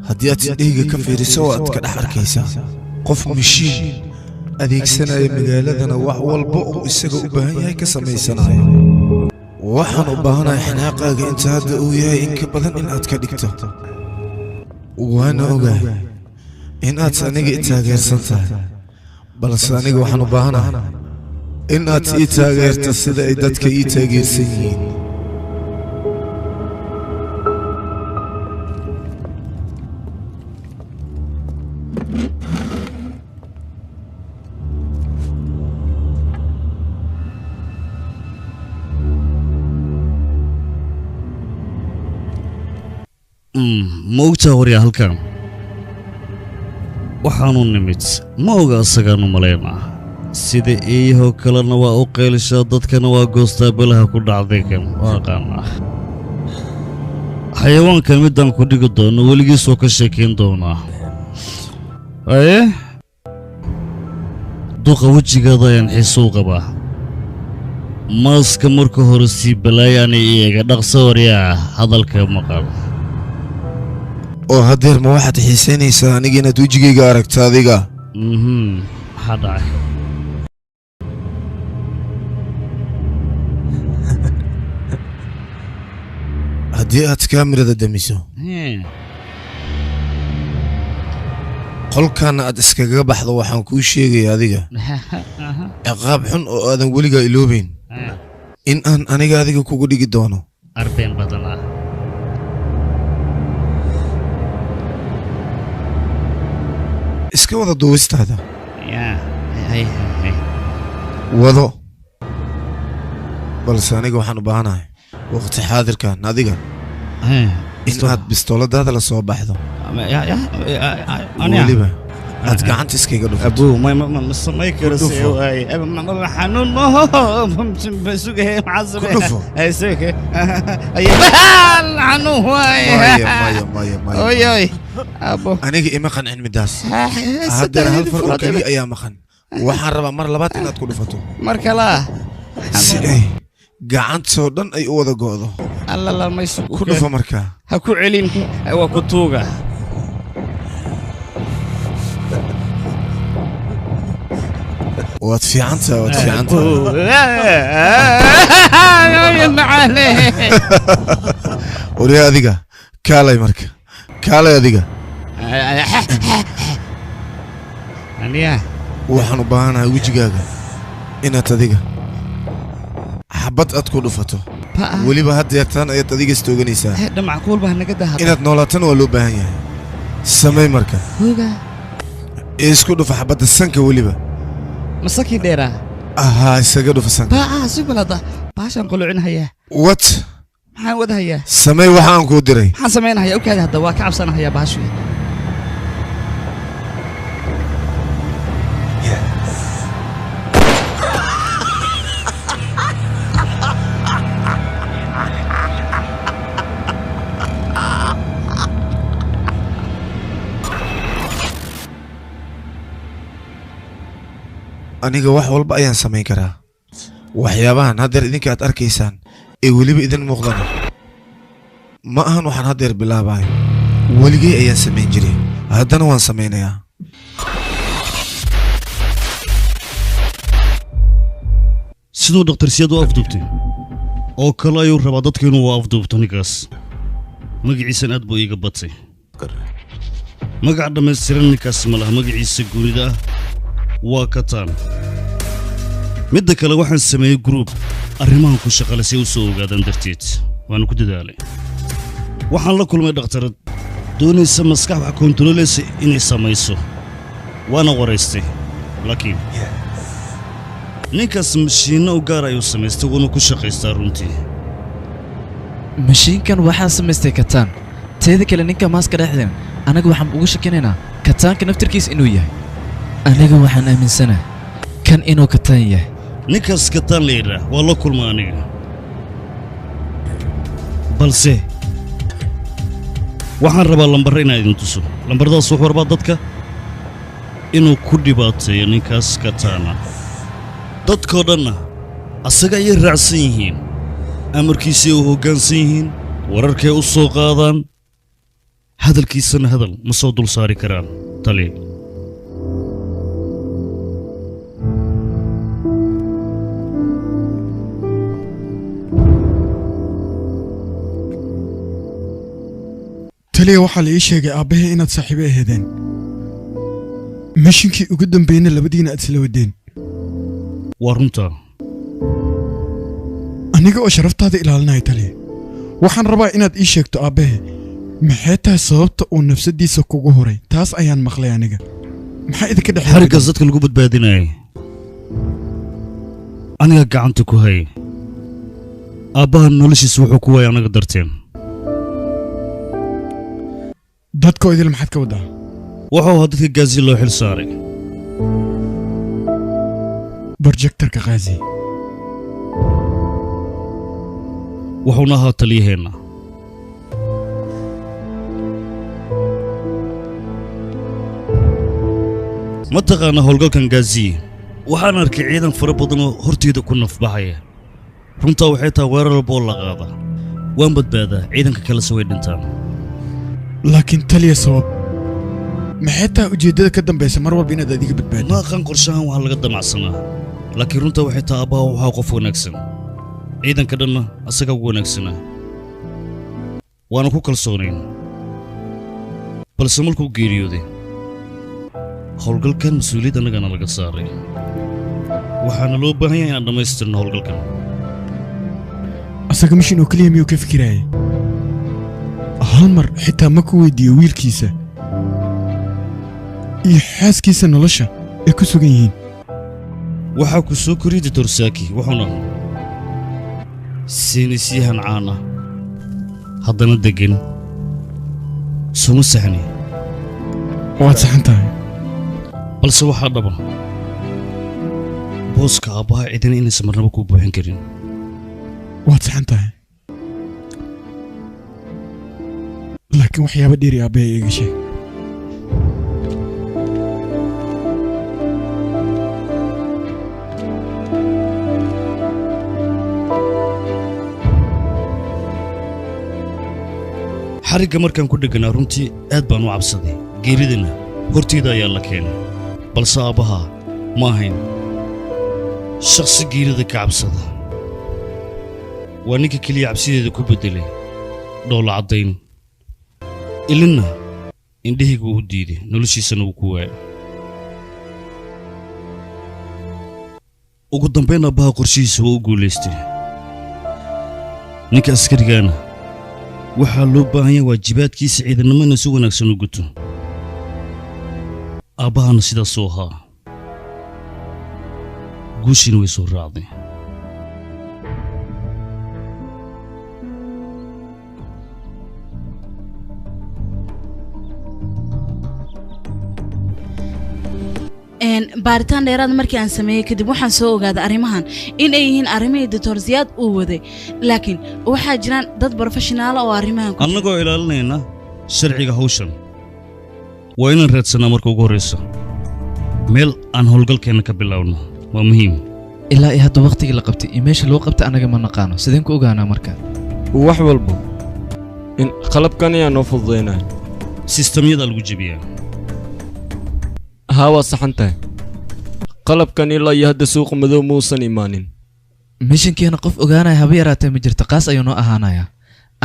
Speaker 5: haddii aad sidheyga ka fiiriso waad ka dhex arkaysaa qof mishiin adeegsanaya magaaladana wax walba uu isaga u baahan yahay ka samaysanayo waxaan u baahanahay xanaaqaaga inta hadda uu yahay in ka badan in aad ka dhigto waana ogahay in aad aniga i taageersan tahay balse aniga waxaan u baahanahay in aad ii taageerto sida ay dadka ii taageersan yihiin
Speaker 1: ma ogtaa waryaa halkan waxaanu nimid ma oga asagaanu malaynaa sida eeyahoo kalena waa u qaylishaa dadkana waa goostaa balaha ku dhacday kan waa aqaanaa xayawaankan midaan ku dhigi doono weligiisoo ka sheekayn doonaa aye duqa wejigaada ayaan xiise u qabaa maaska marka hore sii balaayaana iyaga dhaqso waryaa hadalka maqal
Speaker 5: oo haddeer ma waxaad xiisaynaysaa aniga inaad wejigayga aragto adiga
Speaker 1: maxaa dhacay
Speaker 5: haddii aad kaamirada damiso qolkaana aad iskaga baxdo waxaan kuu sheegaya adiga ciqaab xun oo aadan weligaa iloobayn in aan aniga adiga kugu dhigi doono
Speaker 1: arbeen badanaa
Speaker 5: iska wada duubistaada wado balse aniga waxaan u baahanahay waqti xaadirkan adiga in aad bistooladaada la soo baxdo weliba aad gacanta iskaga dhufto
Speaker 1: ma samay karo xanuun
Speaker 5: aniga ima qancin midaas haddeer hal far oo keliya ayaa maqan waxaan rabaa mar labaad inaad ku dhufato
Speaker 15: mar kalaa
Speaker 5: si ay gacantoo dhan ay u wada go'do ku dhufo markaa
Speaker 15: ha ku celin waa ku tuuga
Speaker 5: waad fiicantaa waad fiicantaa wariya adiga kaalay marka kaalay adiga waxaan u baahanahay wejigaaga inaad adiga xabad aad ku dhufato weliba haddeertaan ayaad adiga istooganaysaa inaad noolaatana waa loo baahan yahay samay marka isku dhufa xabadda sanka weliba
Speaker 15: masakii dheeraa
Speaker 5: ahaa isaga dhufa sanka
Speaker 15: si balada baashaan qulucinhayaa
Speaker 5: wat
Speaker 15: maxaan wadahayaa
Speaker 5: samay waxaan kuu diray
Speaker 15: maxaan samaynahayaa okaada hadda waa ka cabsanahayaa baashu
Speaker 5: aniga wax walba ayaan samayn karaa waxyaabahan haddeer idinka aad arkaysaan ee weliba idin muuqdana ma ahan waxaan haddeer bilaabayo weligay ayaan samayn jiray haddana waan samaynayaa
Speaker 1: siduu dhakhtar siyaad u afduubtay oo kale ayuu rabaa dadka inuu afduubto ninkaas magaciisan aad buu iiga batay magac dhammaystiran ninkaas ma laha magaciisa guunida ah waa kataan midda kale waxaan sameeyey gruub arrimahan ku shaqale si ay u soo ogaadaan darteed waana ku dadaalay waxaan la kulmay dhakhtarad doonaysa maskax wax koontarooleysa inay samayso waana waraystay laakiin ninkaas mashiinno u gaar ayuu samaystay wuuna ku shaqaystaa runtii
Speaker 9: mashiinkan waxaa samaystay kataan teeda kale ninka maaska dhexdeen anaga waxaan ugu shakinaynaa kataanka naftirkiis inuu yahay aniga waxaan aaminsanaa kan inuu kataan yahay
Speaker 1: ninkaas kataan la yidhaah waa la kulma aniga balse waxaan rabaa lambarra inaan idin tuso lambaradaas wuxuu rabaa dadka inuu ku dhibaateeyo ninkaas kataana dadkoo dhanna asaga ayay raacsan yihiin amarkiisay u hoggaansan yihiin wararkay u soo qaadaan hadalkiisana hadal ma soo dul saari karaan tali
Speaker 7: taliya waxaa la ii sheegay aabbahay inaad saaxiibo aheedeen mishinkii ugu dambeeyna labadiina aad isla wadeen
Speaker 1: waa runtaa
Speaker 7: aniga oo sharaftaada ilaalinaya taliya waxaan rabaa inaad ii sheegto aabbahe maxay tahay sababta uu nafsadiisa kugu horay taas ayaan maqlay aniga maxaa idinka dhexeeya
Speaker 1: xariggaas dadka lagu badbaadinayay aniga gacanta ku hayay aabbaha noloshiisa wuxuu ku waayay anaga darteen
Speaker 7: dadkoo idil maxaad ka waddaa
Speaker 1: wuxuu ahaa dadka gaasi loo xil saaray
Speaker 7: borjektarka kaazi
Speaker 1: wuxuuna ahaa taliyaheenna ma taqaana howlgalkan gaaziye waxaan arkay ciidan fara badan oo horteyda ku nafbaxaya runtaa waxay tahay weerar walba oo la qaada waan badbaadaa ciidanka kalese way dhintaan
Speaker 7: laakiin taliya sabab maxay tahay ujeeddada ka dambaysa mar walba inaad adiga badbaadin
Speaker 1: ma aqaan qorshahan waxaa laga damacsanaa laakiin runtaa waxay tahay aabbaha waxaa qof wanaagsan ciidanka dhanna asaga ugu wanaagsanaa waana ku kalsoonayn balse markuu geeriyooday howlgalkan mas-uuliyad annagana laga saaray waxaana loo baahan yahay inaan dhammaystirno howlgalkan
Speaker 7: asaga mishin oo keliya miyuu ka fikiraayay hal mar xitaa ma ku weydiiyo wiilkiisa iyo xaaskiisa nolosha ay ku sugan yihiin
Speaker 1: waxaa ku soo koriyey doctor saaki wuxuuna saynisyahan caan ah haddana deggan suma saxni
Speaker 7: waad saxan tahay
Speaker 1: balse waxaa dhaba booska aabbaha cidina inaysan marnaba ku buuxin karin
Speaker 7: waad saxan tahay laakiin waxyaaba dheeri aabbahay iiga sheeg
Speaker 1: xarigga markaan ku dhegganaa runtii aad baan u cabsaday geeridana horteyda ayaa la keenay balse aabbaha ma ahayn shakhsi geerida ka cabsada waa ninka keliya cabsideeda ku beddelay dhoolla caddayn ilinna indhahayga uu diiday noloshiisana uu ku waayo ugu dambayn aabbaha qorshihiisa waa u guulaystay ninka askarigaana waxaa loo baahan yahay waajibaadkiisa ciidannimo inuu si wanaagsan u guto aabbahana sidaasuu ahaa guushiina way soo raacday
Speaker 4: baaritaan dheeraad markii aan sameeyey kadib waxaan soo ogaaday arrimahan in ay yihiin arrimihii doctor siyaad uu waday laakiin waxaa jiraan dad barofeshinaala oo arrimahan
Speaker 1: annagoo ilaalinayna sharciga hawshan waa inaan raadsanaa marka ugu horraysa meel aan howlgalkeenna ka bilaawno waa muhiim
Speaker 9: ilaa iyo hadda waqtigii la qabtay iyo meesha loo qabtay anaga ma naqaano sideen ku ogaanaa marka
Speaker 2: wax walba in qalabkan ayaa noo fududaynaya
Speaker 1: sistamyada lagu jebiyaa
Speaker 2: haa waa saxan tahay qalabkan ilaa iyo hadda suuqa madow muusan imaanin
Speaker 9: mishinkeena qof ogaanaya haba yaraatee ma jirto qaas ayuu noo ahaanayaa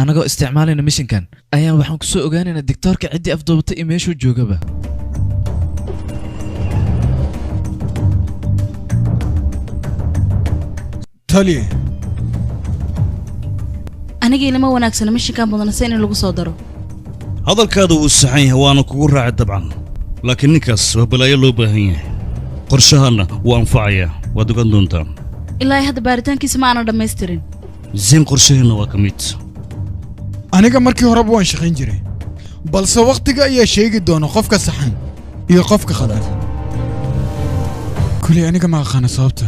Speaker 9: anagoo isticmaalayna mishinkan ayaan waxaan ku soo ogaanaynaa digtoorka ciddii afduubatay iyo meeshuu joogaba
Speaker 7: taliye
Speaker 4: aniga ilama wanaagsana mishinkan badanase in lagu soo daro
Speaker 1: hadalkaada wuu saxan yahay waana kugu raacay dabcan laakiin ninkaas waa balaayo loo baahan yahay qorshahaanna wuu anfacayaa waad ogaan doontaa
Speaker 4: ilaa hadda baaritaankiisa ma aanan dhammaystirin
Speaker 1: zayn qorshaheenna waa ka mid
Speaker 7: aniga markii horeba waan shaqayn jiray balse wakhtiga ayaa sheegi doona qofka saxan iyo qofka khaldan kuley aniga ma aqaana sababta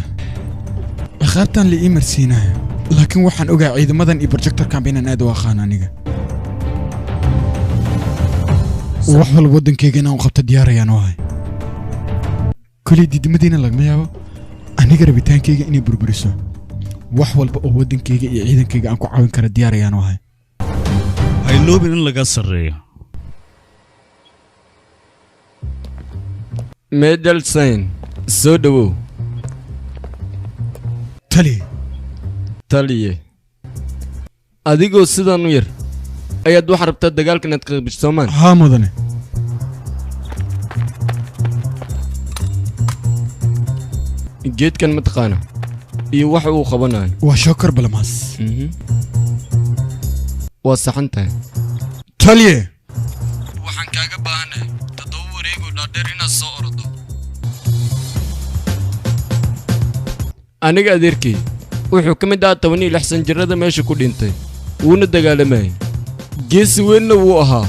Speaker 7: ciqaabtan la ii marsiinaya laakiin waxaan ogaa ciidamadan iyo projectorkanba inaan aad u aqaan aniga wax walba waddankayga inaan u qabta diyaarayaan u ahay kuley diidmadiina lagama yaabo aniga rabitaankayga inay burburiso wax walba oo waddankayga iyo ciidankayga aan ku caawin kara diyaarayaan u ahay
Speaker 1: hayloobin in laga sarreeyo
Speaker 2: medelsayn soo dhowow taliye adigoo sidaan u yar ayaad waxaa rabtaa dagaalka inaad qaybisho soomaan
Speaker 7: haa mudane
Speaker 2: geedkan mataqaana iyo waxa uu qabanayo
Speaker 7: waa shookar balamaas
Speaker 2: waa saxan tahay
Speaker 7: taliye
Speaker 2: waxaan kaaga baahanahay 7 wareegoo dhaadheer inaad soo ordo aniga adeerkay wuxuu ka mid ahaa 16 sanjirada meesha ku dhintay wuuna dagaalamayay geesi weynna wuu ahaa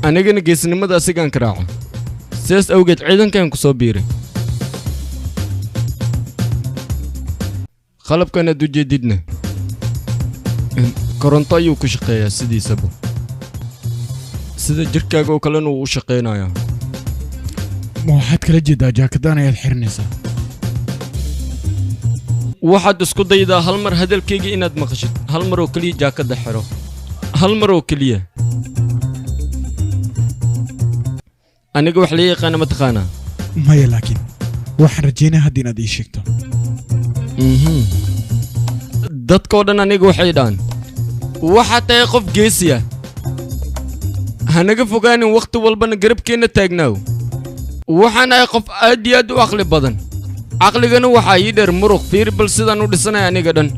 Speaker 2: anigana geesinimada asigaan ka raaca sidaas awgeed ciidankan ku soo biiray qalabkan aad u jeedidna koronto ayuu ku shaqeeyaa sidiisaba sida jirkaaga oo kalena uu u shaqeynayaa
Speaker 7: ma waxaad kala jeedaa jaakadaan ayaad xirinaysaa
Speaker 2: waxaad isku daydaa hal mar hadalkayga inaad maqashid hal mar oo keliya jaakadda xiro hal mar oo keliya aniga wax la yaqaana ma taqaanaa
Speaker 7: maya laakiin waxaan rajaynaya hadda inaad ii sheegto
Speaker 2: dadkoo dhan aniga waxay dhahan waxaad tahay qof geesiya hanaga fogaanin wakhti walbana garabkeenna taagnaaw waxaan ahay qof aad iyo aad u caqli badan caqligana waxaa ii dheer muruq fiir bal sidaan u dhisanaya aniga dhan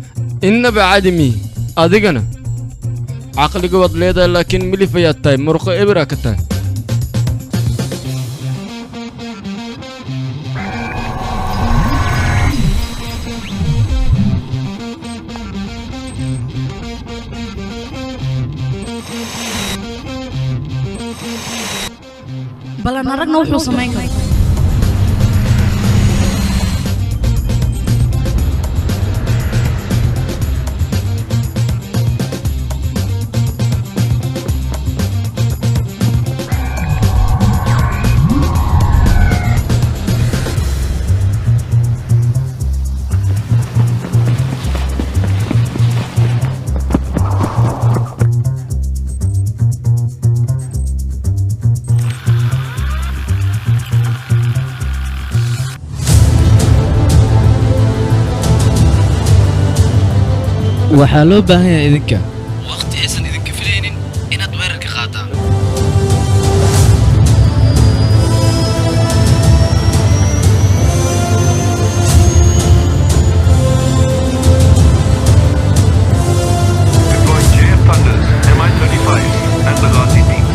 Speaker 2: innaba cadimi adigana caqliga waad leedahay laakiin milif ayaad tahay muruqo ebera ka tahay
Speaker 4: balan aragna wuxuu samayn karaa
Speaker 9: waxaa loo baahan yahay idinka waqti aysan idinka filaynin inaad weerarka qaataan
Speaker 16: Deploying JF Thunders, Mi-35 and Legati team.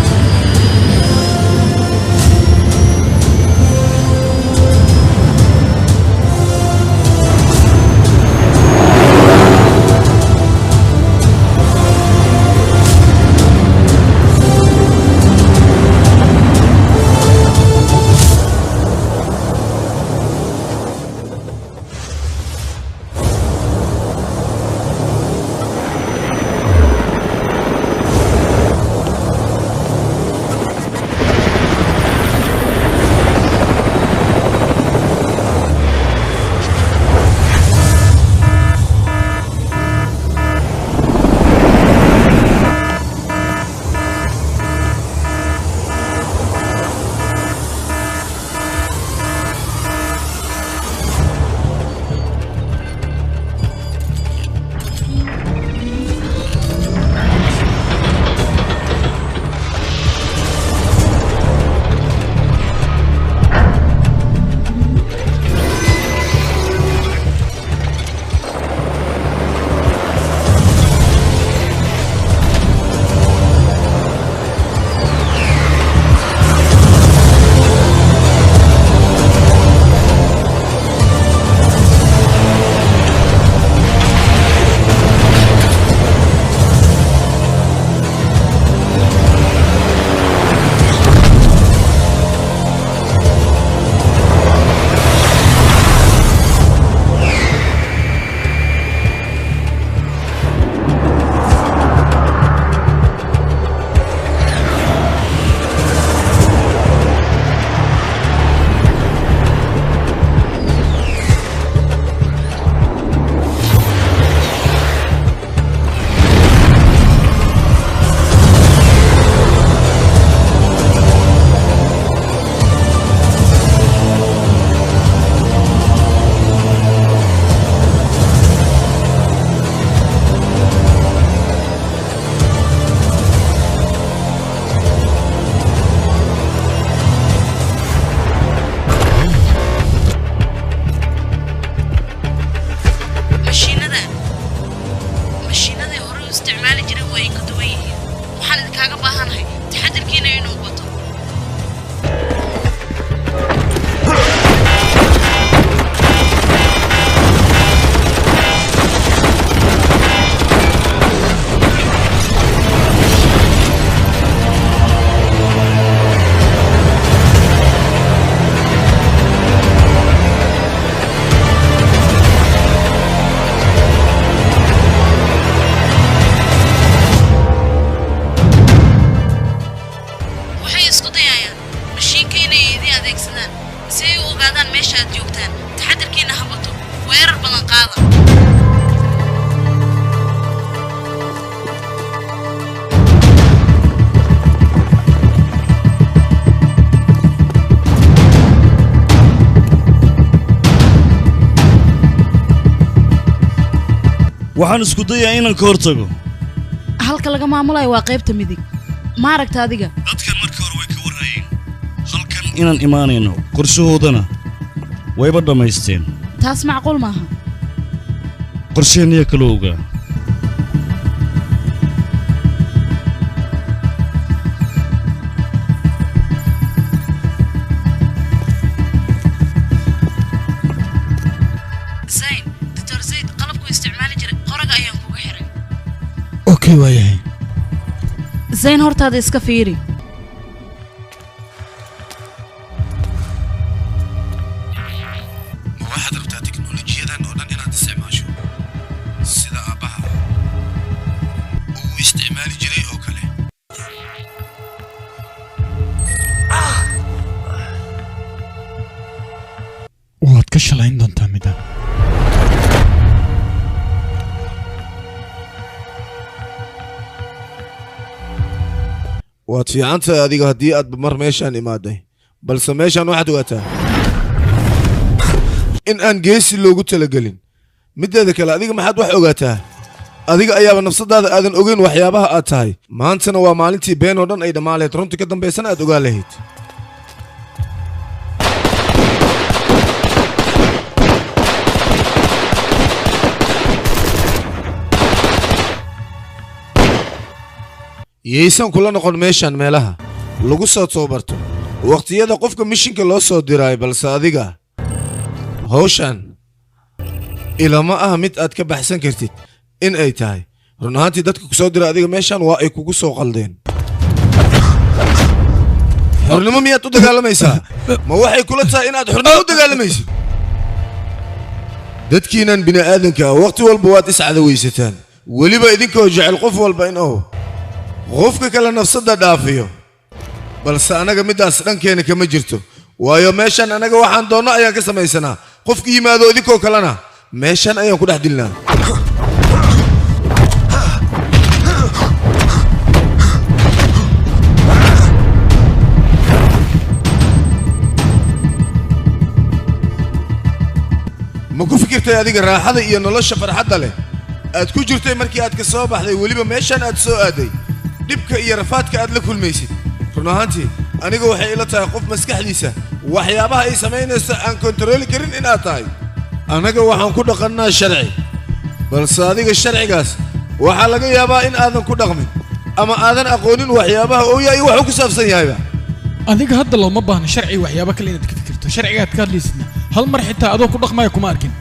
Speaker 4: ayaad joogtaan taxadarkiina ha bato weerar badan qaada
Speaker 1: waxaan isku dayaa inaan ka hortago
Speaker 4: halka laga maamulayo waa qaybta midig ma aragta adiga
Speaker 1: dadkan marka hore way ka warhayeen halkan inaan imaanayno qorshahoodana wayba dhammaysteen
Speaker 4: taas macquul maaha
Speaker 1: qorsheenniya kala ogaa
Speaker 4: zayn doctor zayd qalabku isticmaali jiray qoraga ayaan kuga xiray
Speaker 7: okay waayahay
Speaker 4: zayn hortaada iska fiiri
Speaker 5: waxaad rabtaa teknolojiyadan oo dhan inaad isticmaasho sida aabbaha uu isticmaali jiray oo kale
Speaker 7: waad ka shalayn doontaa midaan
Speaker 5: waad fiicantahay adiga haddii aad mar meeshaan imaaday balse meeshaan waxaad ogaataa in aan geesi loogu talagelin middeeda kale adiga maxaad wax ogaataa adiga ayaaba nafsadaada aadan ogeyn waxyaabaha aad tahay maantana waa maalintii been oo dhan ay dhammaaleed runtii ka dambaysana aad ogaa lahayd yaysan kula noqon meeshaan meelaha lagu soo tababarto waqtiyada qofka mishinka loo soo diraay balse adiga hawshan ilama ah mid aad ka baxsan kartid in ay tahay run ahaantii dadka ku soo dira adiga meeshaan waa ay kugu soo qaldeen xornimo miyaad u dagaalamaysaa ma waxay kula tahay inaad xornimo u dagaalamaysid dadkiinan bini'aadanka ah waqti walba waad iscadawaysataan weliba idinkoo jecel qof walba in oo qofka kale nafsadda dhaafiyo balse annaga middaas dhankeena kama jirto waayo meeshan annaga waxaan doonno ayaan ka samaysanaa qofka yimaado idinkoo kalena meeshan ayaan ku dhex dilnaa ma ku fikirtay adiga raaxada iyo nolosha farxadda leh aad ku jirtay markii aad ka soo baxday weliba meeshan aad soo aaday dhibka iyo rafaadka aad la kulmaysid run ahaantii aniga waxay ila tahay qof maskaxdiisa waxyaabaha ay samaynaysa aan kontarooli karin inaad tahay annaga waxaan ku dhaqannaa sharci balse adiga sharcigaas waxaa laga yaabaa in aadan ku dhaqmin ama aadan aqoonin waxyaabaha uu yahay waxuu ku saabsan yahayba
Speaker 7: adiga hadda looma baahna sharci waxyaabo kale inaad ka fikirto sharcigaad ka hadlaysidna hal mar xitaa adoo ku dhaqmaya kuma arkin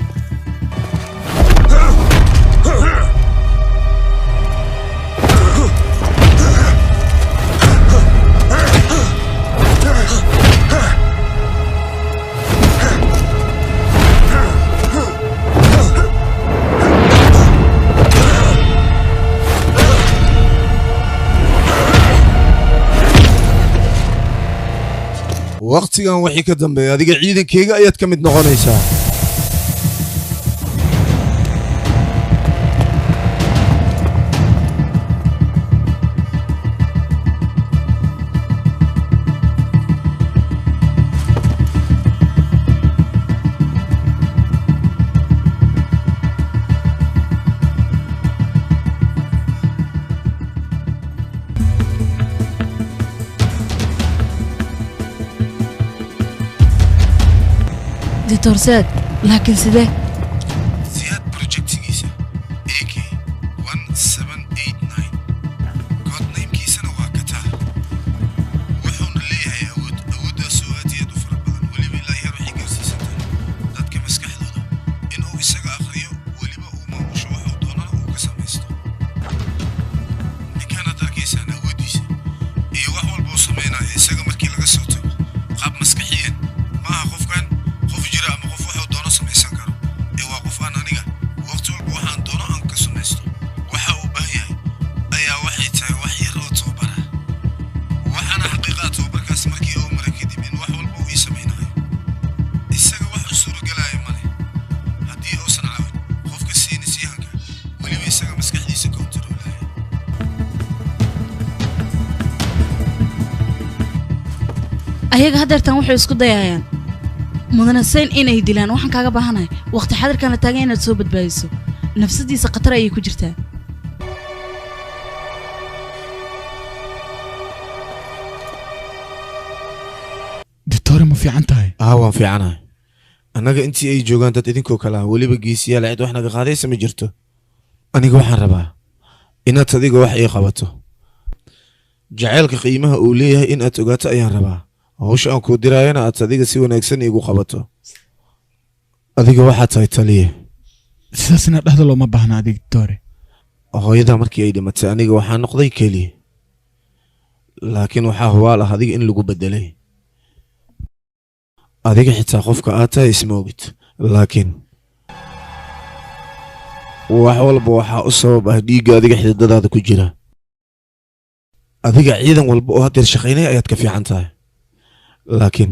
Speaker 5: waqtigan wixii ka dambeeya adiga ciidankayga ayaad ka mid noqonaysaa
Speaker 4: دكتور زاد لكن سيده
Speaker 5: زياد بروجكتيgiisa AK 1789 code name-kiisana waa Qatar wuxuuna leeyahay awooddaas oo aad iyo aad u fara badan weliba ilaa yar waxay gaarsiisantahay dadka maskaxdooda inuu isaga akhriyo weliba uu maamusho wuxuu doonana uu ka samaysto ninkaanaad arkaysaan awooddiisa iyo wax walba uu samaynayo isaga markii laga soo tago qaab maskaxiyan maaha qofkan qof jira ama qof wuxuu doono samaysan karo
Speaker 4: ayaga haddeertan waxay isku dayayaan mudane sayn inay dilaan waxaan kaaga baahanahay waqti xadirkan la taagan inaad soo badbaadiso nafsadiisa khatar ayay ku jirtaa
Speaker 7: دكتور ما في عنتها
Speaker 5: waan fiicanahay annaga intii ay joogaan dad idinkoo kale ah weliba geesiyaal cid wax naga qaadaysa ma jirto aniga waxaan rabaa inaad adiga wax ii qabato jacaylka qiimaha uu leeyahay in aad ogaato ayaan rabaa hawsha aan kuu diraayana aad adiga si wanaagsan iigu qabato adiga waxaad tahay taliye
Speaker 7: sidaasna dhahda looma baahna adig doctore
Speaker 5: hooyadaa markii ay dhimatay aniga waxaa noqday keliya laakiin waxaa hubaal ah adiga in lagu bedelay adiga xitaa qofka aad tahay isma ogid laakiin wax walba waxaa u sabab ah dhiigga adiga xididadaada ku jira adiga ciidan walba oo haddeer shaqaynaya ayaad ka fiican tahay laakiin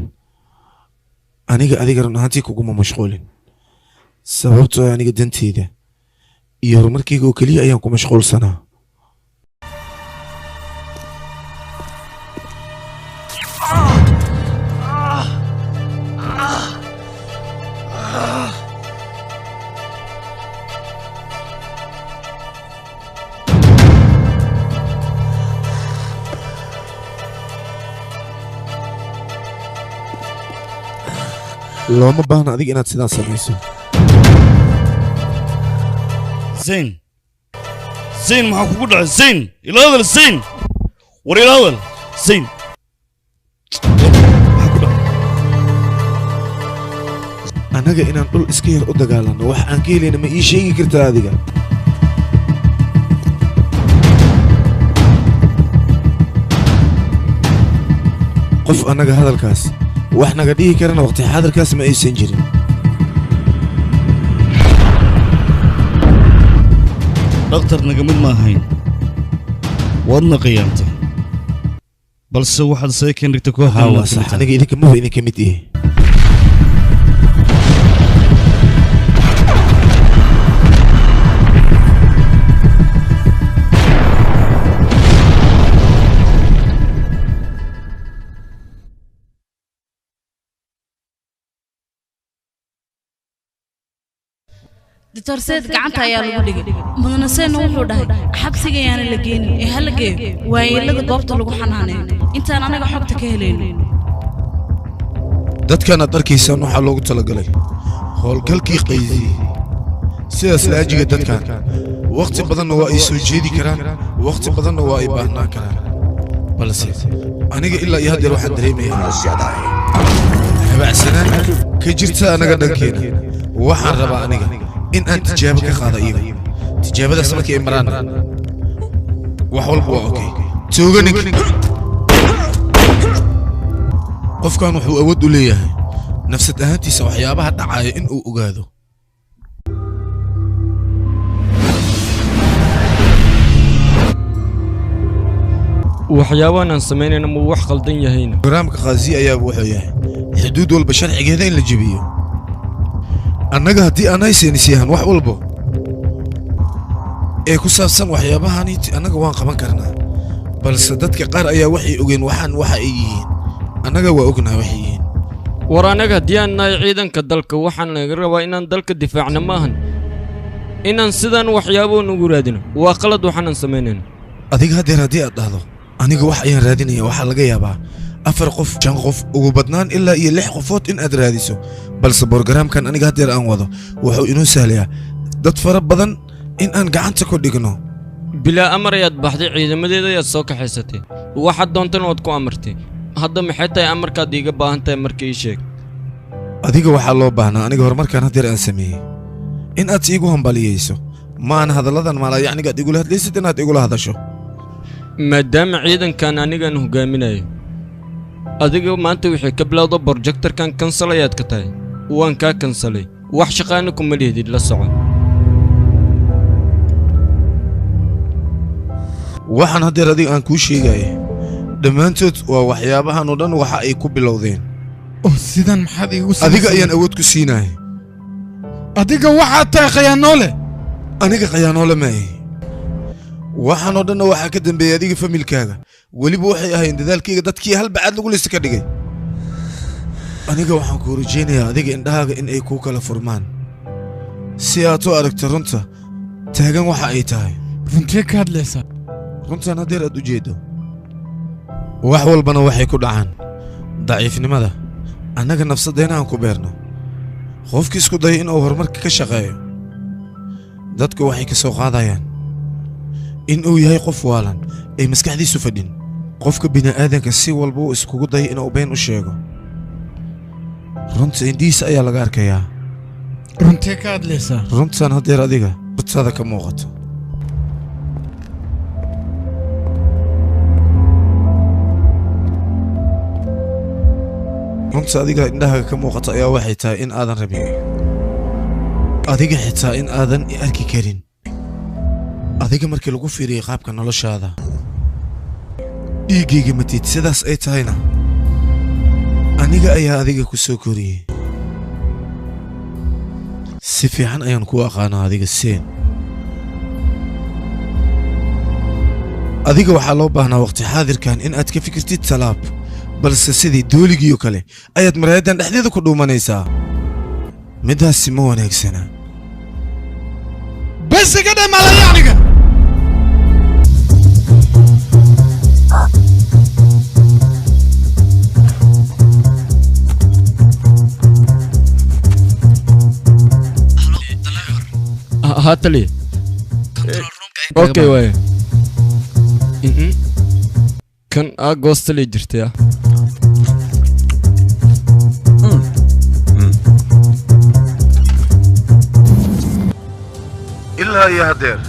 Speaker 5: adiga run ahaantii kuguma mashquulin sababtoo aniga danteyda iyo horumarkayga oo keliya ayaan ku mashquulsanaa looma baahna adiga inaad sidaas samayso
Speaker 1: زين زين ما حكوا كل زين إلى هذا زين وري هذا زين
Speaker 5: anaga inaan dhul iska yar u dagaalano wax aan ka helayna ma ii sheegi kartaa adiga qof annaga hadalkaas wax naga dhihi karana waqti xaadirkaas ma aysan jirin
Speaker 1: dhakhtar naga mid ma ahayn waadna qiyaamtay balse waxaad isaga keen dhigtay kooxda
Speaker 5: waa sax aniga idinka maba idinka mid ihi
Speaker 4: دكتور سيد قعنتا يا لغدي مدن سين wuxuu dhahay xabsiga yaana la geenin ee hal geeyo waayelada goobta lagu xanaanay intaan anaga xogta ka helayno
Speaker 5: dadkan aad arkaysaan waxaa loogu talagalay howlgalkii qaysi sidaas laajiga dadkan waqti badanna waa ay soo jeedi karaan waqti badanna waa ay baahnaan karaan balse aniga ilaa iyo haddeer waxaan dareemayaa habacsanaan ka jirta anaga dhankeena waxaan rabaa aniga in aan tijaabo ka qaado iyaga tijaabadaas markii ay maraan wax walba waa okay tooganig qofkan wuxuu awood u leeyahay nafsad ahaantiisa waxyaabaha dhacaya in uu ogaado
Speaker 2: waxyaabahan aan samaynayna ma wax khaldan yahayna
Speaker 5: barnaamijka qaasi ayaa wuxuu yahay xuduud walba sharcigeeda in la jebiyo annaga haddii aan haysanisyahan wax walba ee ku saabsan waxyaabahani annaga waan qaban karnaa balse dadka qaar ayaa waxay ogeen waxaan waxa ay yihiin annaga waa ognahay waxay yihiin
Speaker 2: war anaga haddii aan nahay ciidanka dalka waxaan laga rabaa inaan dalka difaacna maahan inaan sidaan waxyaabo nugu raadino waa qalad waxaanan samaynayno
Speaker 5: adiga haddeer haddii aad dhahdo aniga wax ayaan raadinaya waxaa laga yaabaa 4 qof 5 qof ugu badnaan ilaa iyo 6 qofood in aad raadiso balse borogaraamkan aniga haddeer aan wado wuxuu inoo sahlayaa dad fara badan in aan gacanta ku dhigno
Speaker 2: bilaa amar ayaad baxday ciidamadeeda ayaad soo kaxaysatay waxaad doontana waad ku amartay hadda maxay tahay amarkaad iiga baahan tahay marka ii sheeg
Speaker 5: adiga waxaa loo baahnaa aniga horumarkaan haddeer aan sameeyey in aad iigu hambaliyeyso maan hadalladan maalayacnigaad igula hadlaysid inaad igula hadasho
Speaker 2: maadaama ciidankan anigaan hogaaminayo adiga maanta wixii ka bilowda borjektarkan kansal ayaad ka tahay waan kaa kansalay wax shaqaana kuma lihdid la soco
Speaker 5: waxaan haddeer adiga aan kuu sheegaya dhammaantood waa waxyaabahan oo dhan waxa ay ku bilowdeen
Speaker 7: oo sidan maxaad iigu
Speaker 5: adiga ayaan awood ku siinaya
Speaker 7: adiga waxaad tahay khayaanoole
Speaker 5: aniga khayaanoole maahe waxaan oo dhanna waxaa ka dambeeyay adiga familkaaga weliba waxay ahayn dadaalkayga dadkii hal bacaad lagu lista ka dhigay aniga waxaan kuu rajaynayaa adiga indhahaaga in ay kuu kala furmaan si aad u aragto runta taagan waxa ay tahay
Speaker 7: runtee ka hadlaysaa
Speaker 5: runtan haddeer aad u jeeddo wax walbana waxay ku dhacaan daciifnimada annaga nafsadeenna aan ku beerno qofkii isku daya inuu horumarka ka shaqeeyo dadku waxay ka soo qaadayaan in uu yahay qof waalan ay maskaxdiisu fadhin qofka bini'aadanka si walba uu iskugu daya inuu been u sheego runta indhihiisa ayaa laga arkayaa
Speaker 7: runtee ka hadlaysaa
Speaker 5: runtan haddeer adiga badtaada ka muuqato runta adiga indhahaaga ka muuqata ayaa waxay tahay in aadan rabin adiga xitaa in aadan i arki karin adiga markii lagu fiiriyey qaabka noloshaada dhiiggayga matid sidaas ay tahayna aniga ayaa adiga ku soo koriyey si fiican ayaan kuu aqaanaa adiga seen adiga waxaa loo baahnaa waqti xaadirkan in aad ka fikirtid talaab balse sidii dooligiiyo kale ayaad maraayaddan dhexdeeda ku dhuumanaysaa middaasi ma wanaagsana
Speaker 7: bes iga dhamaalaya aniga
Speaker 2: هاتلي اوكي واي كان اغوست لي جرتيا
Speaker 5: ilaa iyo haddeer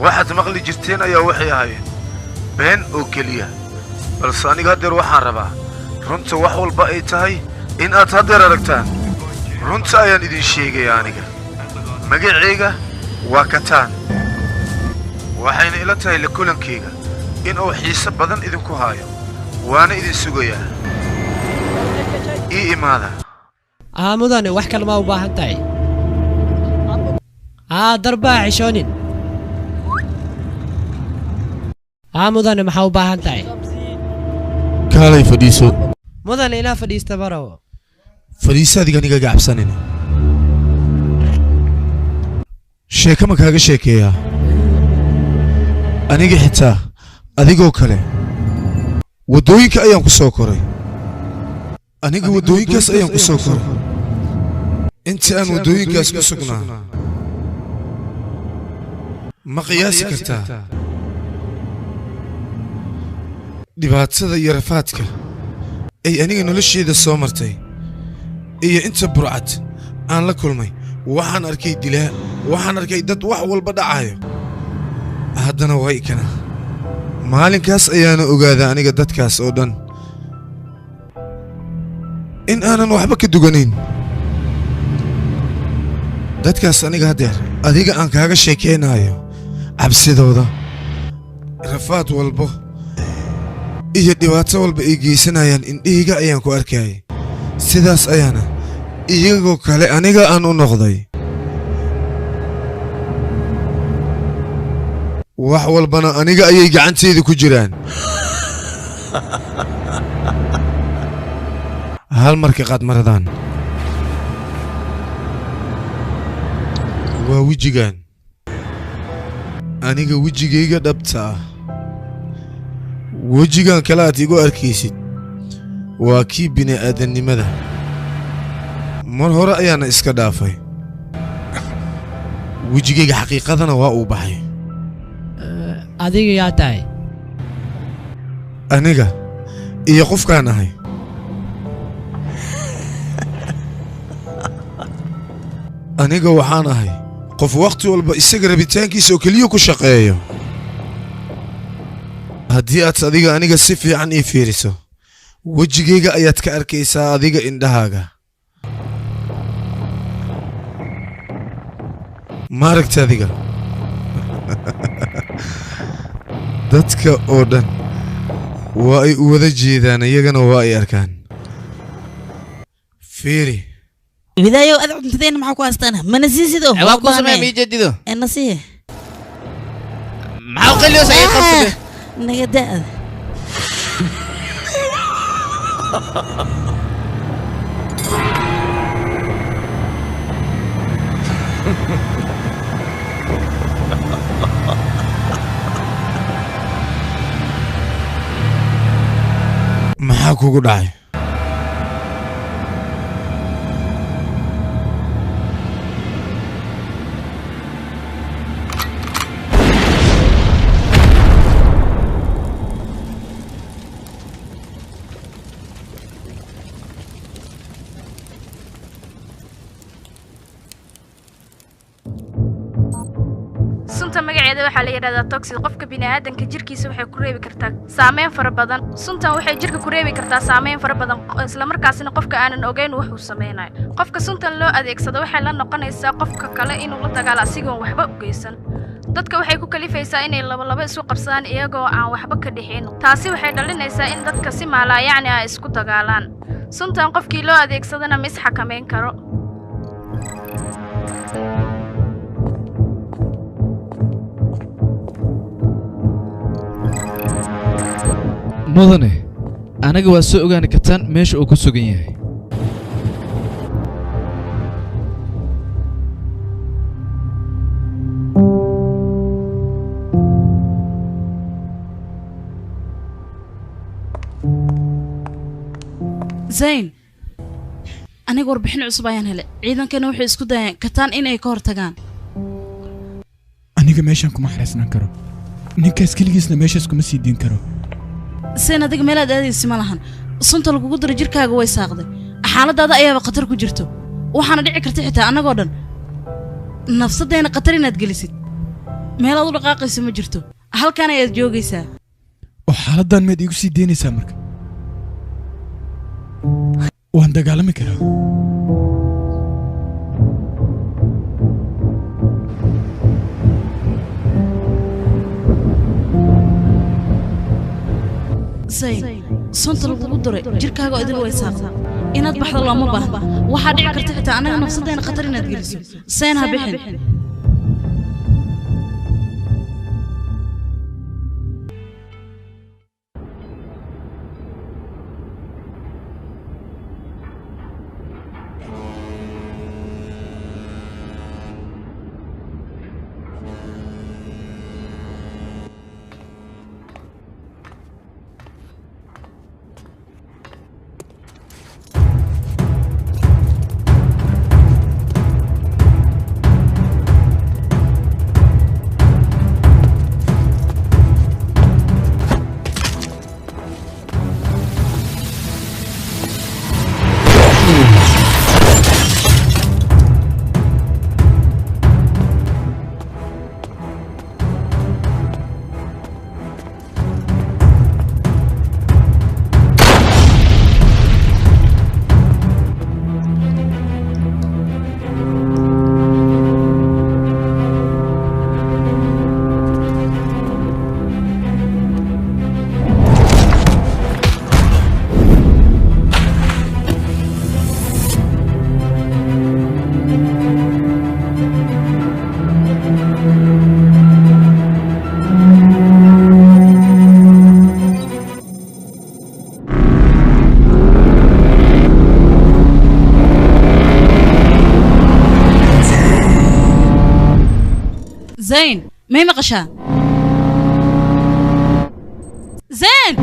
Speaker 5: waxaad maqli jirteen ayaa waxay ahaayeen been oo keliya balse aniga haddeer waxaan rabaa runta wax walba ay tahay in aad haddeer aragtaan runta ayaan idin sheegaya aniga magacayga waa kataan waxayna ila tahay la kulankayga in uu xiise badan idinku haayo waana idin sugayaa ii imaada
Speaker 17: mudane wax kale ma u baahan tahay darbaa xishoonin mudane maxaa u baahan tahay
Speaker 5: kaalay fadhiiso
Speaker 17: mudane inaa fadhiista barawo
Speaker 5: fadhiisa adiga aniga gacabsanin sheeko ma kaaga sheekeeyaa aniga xitaa adigoo kale waddooyinka ayaan ku soo koray aniga waddooyinkaas ayaan ku soo koray intii aan waddooyinkaas ku sugnaa ma qiyaasi kartaa dhibaatada iyo rafaadka ay aniga nolosheeda soo martay iyo inta burcad aan la kulmay waxaan arkay dilaa waxaan arkay dad wax walba dhacayo haddana way kana maalinkaas ayaana ogaadaa aniga dadkaas oo dhan in aanan waxba ka duganayn dadkaas aniga haddeer adiga aan kaaga sheekaynaayo cabsidooda rafaad walbo iyo dhibaato walba ay geysanayaan indhahayga ayaan ku arkayay sidaas ayaana iyagoo kale aniga aan u noqday wax walbana aniga ayay gacantayda ku jiraan hal marka qaad maradaan waa wejigan aniga wejigayga dhabta ah wejigan kale aad igu arkaysid waa kii bini'aadannimada mar hore ayaana iska dhaafay wejigayga xaqiiqadana waa uu baxay
Speaker 17: adiga yaa tahay
Speaker 5: aniga iyo qofkaan ahay aniga waxaan ahay qof wakhti walba isaga rabitaankiisa oo keliya ku shaqeeyo haddii aad adiga aniga si fiican ii fiiriso wejigayga ayaad ka arkaysaa adiga indhahaaga ma aragta adiga dadka oo dhan waa ay u wada jeedaan iyagana waa ay arkaan fiiri
Speaker 18: بداية أدعو تدين معك واسطنا ما نسيسي دو
Speaker 9: عواكو سمع بيجددو
Speaker 18: النصيه
Speaker 9: معاو قليو سعيد خلصه
Speaker 18: نقدأ
Speaker 5: maxaa kugu dhacay
Speaker 19: sunta magaceeda waxaa la yidhahdaa toxid qofka bini'aadanka jirkiisa waxay ku reebi kartaa saameyn fara badan suntan waxay jirka ku reebi kartaa saameyn fara badan isla markaasina qofka aanan ogeyn wuxuu sameynayo qofka suntan loo adeegsado waxay la noqonaysaa qofka kale inuu la dagaalo asigoon waxba u geysan dadka waxay ku kalifaysaa inay laba isu qabsadaan iyagoo aan waxba ka dhixin taasi waxay dhalinaysaa in dadka si maalaayacni ah isku dagaalaan suntan qofkii loo adeegsadana ma is xakameyn karo
Speaker 9: mudane anaga waa soo ogaani kartaan meesha uu ku sugan yahay
Speaker 4: zayn aniga warbixin cusub ayaan helay ciidankana waxay isku dayeen kataan inay ka hortagaan
Speaker 7: aniga meeshaan kuma xaraysnaan karo ninkaas keligiisna meeshaas kuma sii diin karo
Speaker 4: seen adiga meelaad aadaysi ma lahan sunta lagugu diro jirkaaga way saaqday xaaladaada ayaaba khatar ku jirto waxaana dhici karta xitaa annagoo dhan nafsadayna khatar inaad gelisid meelaad u dhaqaaqayso ma jirto halkaan ayaad joogaysaa
Speaker 7: oo xaaladdan meed iigu sii deynaysaa marka waan dagaalami karaa
Speaker 4: zayn sunta lagugu diray jirkaaga idil way saaqday inaad baxdo looma baahna waxaa dhici karta xitaa annaga nafsadayna khatar inaad geliso zayn ha bixin زين ما يمقشها زين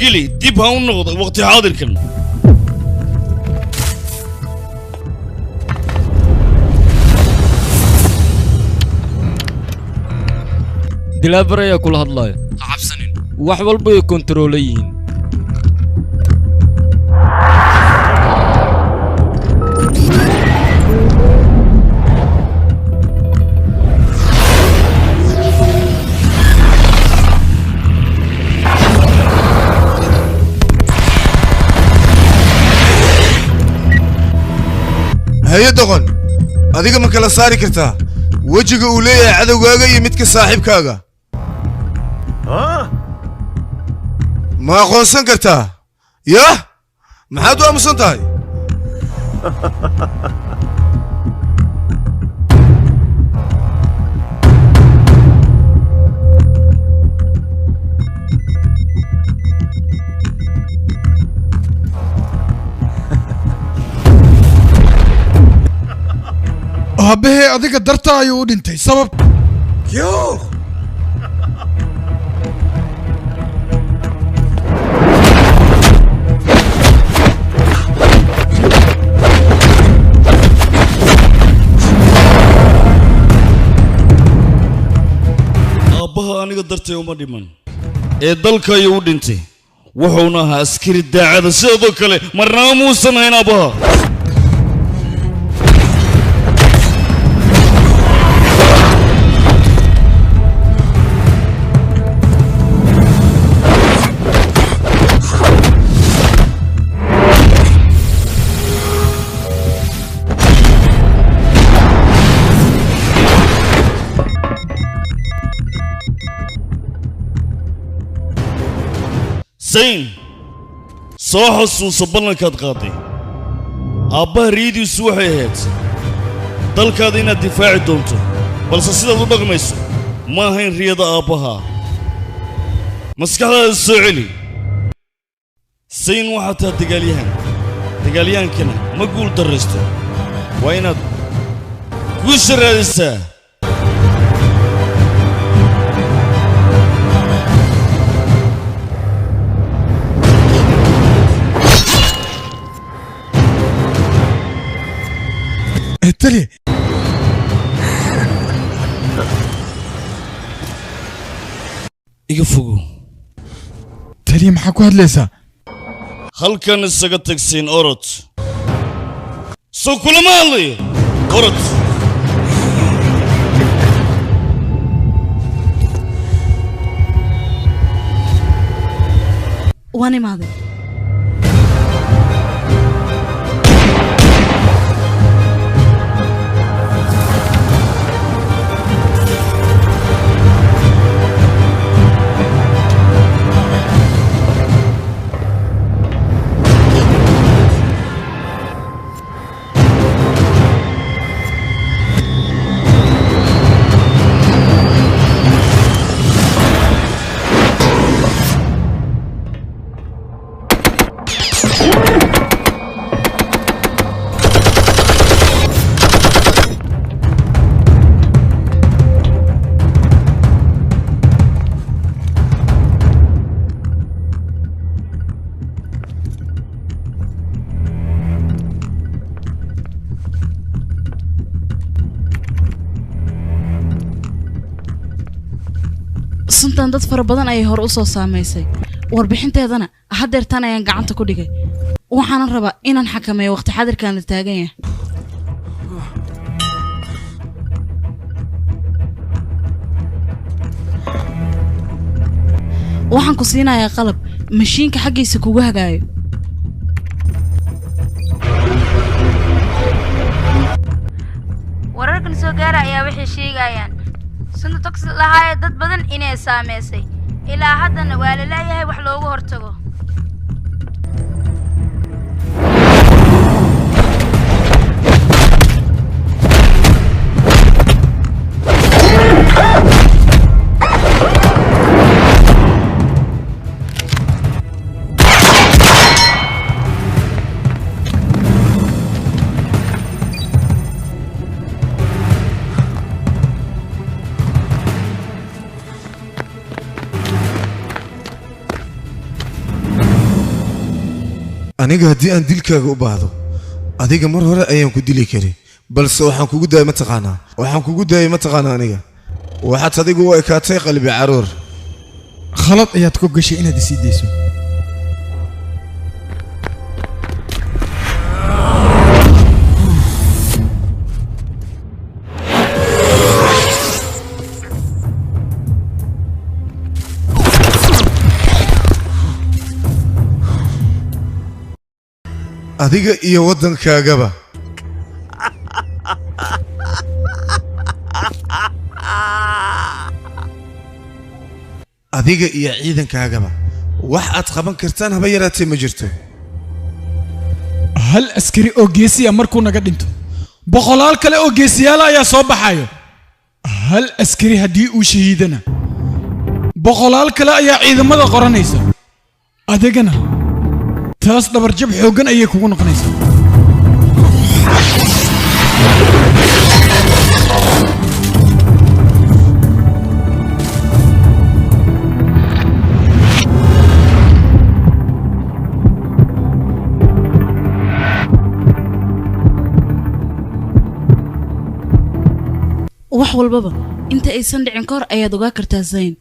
Speaker 1: geli dib ha u noqdo waqti xaadirkan
Speaker 2: dilaabar ayaa kula hadlaya
Speaker 9: ha cabsanin
Speaker 2: wax walba ay kontaroolo yihiin
Speaker 5: haye doqon adiga ma kala saari kartaa wejiga uu leeyahay cadowgaaga iyo midka saaxiibkaaga ma aqoonsan kartaa yah maxaad u aamusan tahay
Speaker 13: aabahee adiga darta ayuu u dhintay sabab
Speaker 1: aabbaha aniga dartay uma dhiman ee dalka ayuu u dhintay wuxuuna ahaa askari daacada sidoo kale marnaba muusan hayn aabbaha zayn soo xasuuso ballankaad qaaday aabbaha riyadiisu waxay ahayd dalkaada inaad difaaci doonto balse sidaad u dhaqmayso ma ahayn riyada aabbaha maskaxdaada soo celi zayn waxaad taha dagaalyahaankana ma guul darraysto waa inaad guusha raadisaa
Speaker 13: تلي
Speaker 1: iga fogow
Speaker 13: taliya maxaa ku hadlaysaa
Speaker 1: halkan isaga tagsiin orod soo kulama hadlayo orod
Speaker 4: waan imaaday suntan dad fara badan ayay hor u soo saamaysay warbixinteedana haddeertan ayaan gacanta ku dhigay waxaan rabaa inaan xakameeyo waqti xadirkan la taagan yahay waxaan ku siinayaa qalab mashiinka xaggiisa kugu hagaayo
Speaker 6: wararkan soo gaara ayaa waxay sheegayaan sunta toxin lahaayee dad badan inay saameysay ilaa haddana waa la leeyahay wax loogu hortago
Speaker 5: aniga haddii aan dilkaaga u baahdo adiga mar hore ayaan ku dili karin balse waxaan kugu daayay mataqaanaa aniga waxaad adigu u ekaatay qalbi caruur
Speaker 13: khalad ayaad ku gashay inaad isii dayso
Speaker 5: adiga iyo waddankaagaba adiga iyo ciidankaagaba wax aad qaban kartaan haba yaraatee ma jirto
Speaker 13: hal askari oo geesiya markuu naga dhinto boqolaal kale oo geesiyaala ayaa soo baxayo hal askari haddii uu shahiidana boqolaal kale ayaa ciidamada qoranaysa adigana taas dhabarjab xooggan ayay kugu noqonaysaa
Speaker 4: wax walbaba inta aysan dhicin ka hor ayaad ogaa kartaa Zayn.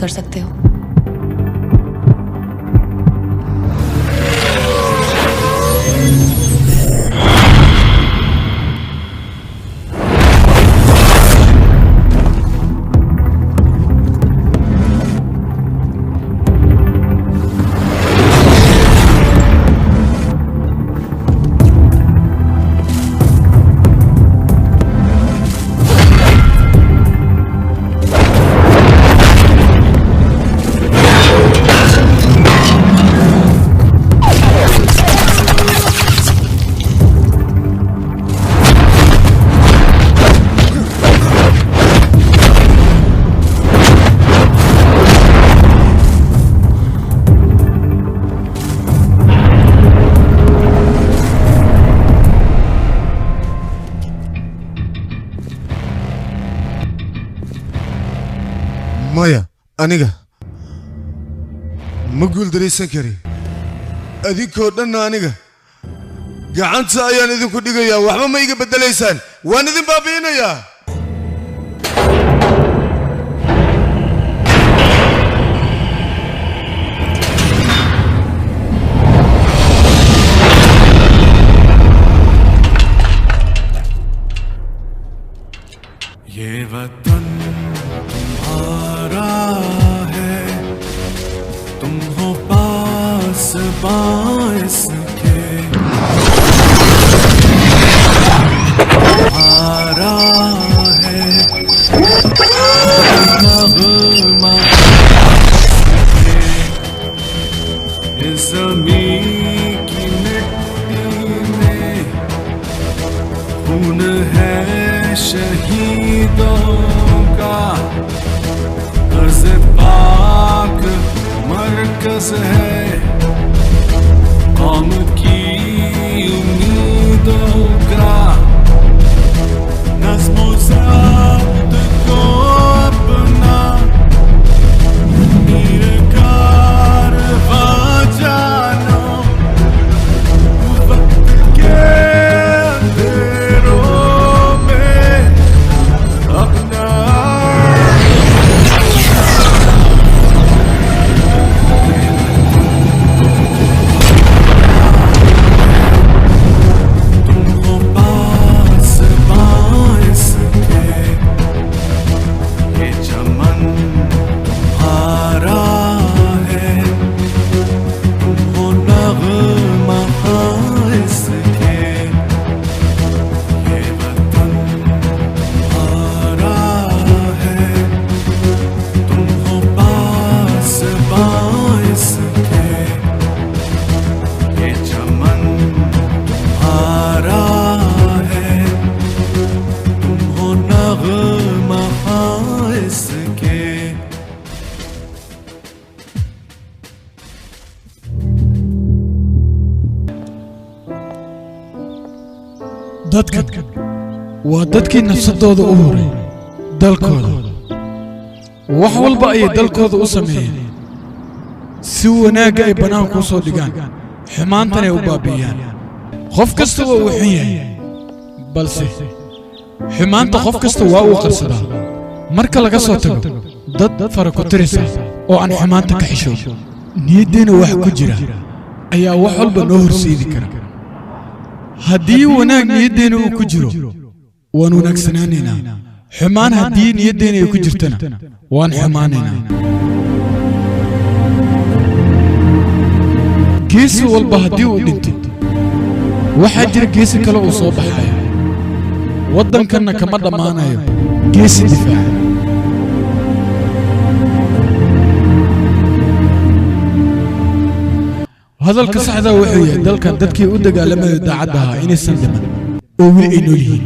Speaker 5: maya aniga ma guuldaraysan kari adinkoo dhanna aniga gacanta ayaan idinku dhigayaa waxba ma iga beddelaysaan waan idin baabi'inayaa
Speaker 20: ये वतन तुम्हारा है तुम हो पास बाइस के तुम्हारा है नगमा इस ज़मीं की मिट्टी में खून है शहीदों का अर्ज़ पाक मरकज़ है कौम की उम्मीदों का नज़्म ज़ब्त को अपना मीर कारवां जानो वक्त के
Speaker 13: dadkan waa dadkii nafsadooda u huray dalkooda wax walba ayay dalkooda u sameeyeen si wanaagga ay banaanka u soo dhigaan xumaantana ay u baabi'iyaan qof kasta waa uu xun yahay balse xumaanta qof kasta waa uu qarsadaa marka laga soo tago dad fara ku tirisa oo aan xumaanta ka xishoon niyaddeena wax ku jira ayaa wax walba noo horseedi kara haddii wanaag niyaddeena uu ku jiro waan wanaagsanaanaynaa xumaan haddii niyaddeena ay ku jirtana waan xumaanaynaa geesi walba haddii uu dhinto waxaa jira geesi kale uu soo baxayo waddankanna kama dhammaanayo geesi difaaca hadalka saxdaa wuxuu yahay dalkan dadkii u dagaalamayo daacadda ahaa inaysan dhiman oo weli ay nool yihiin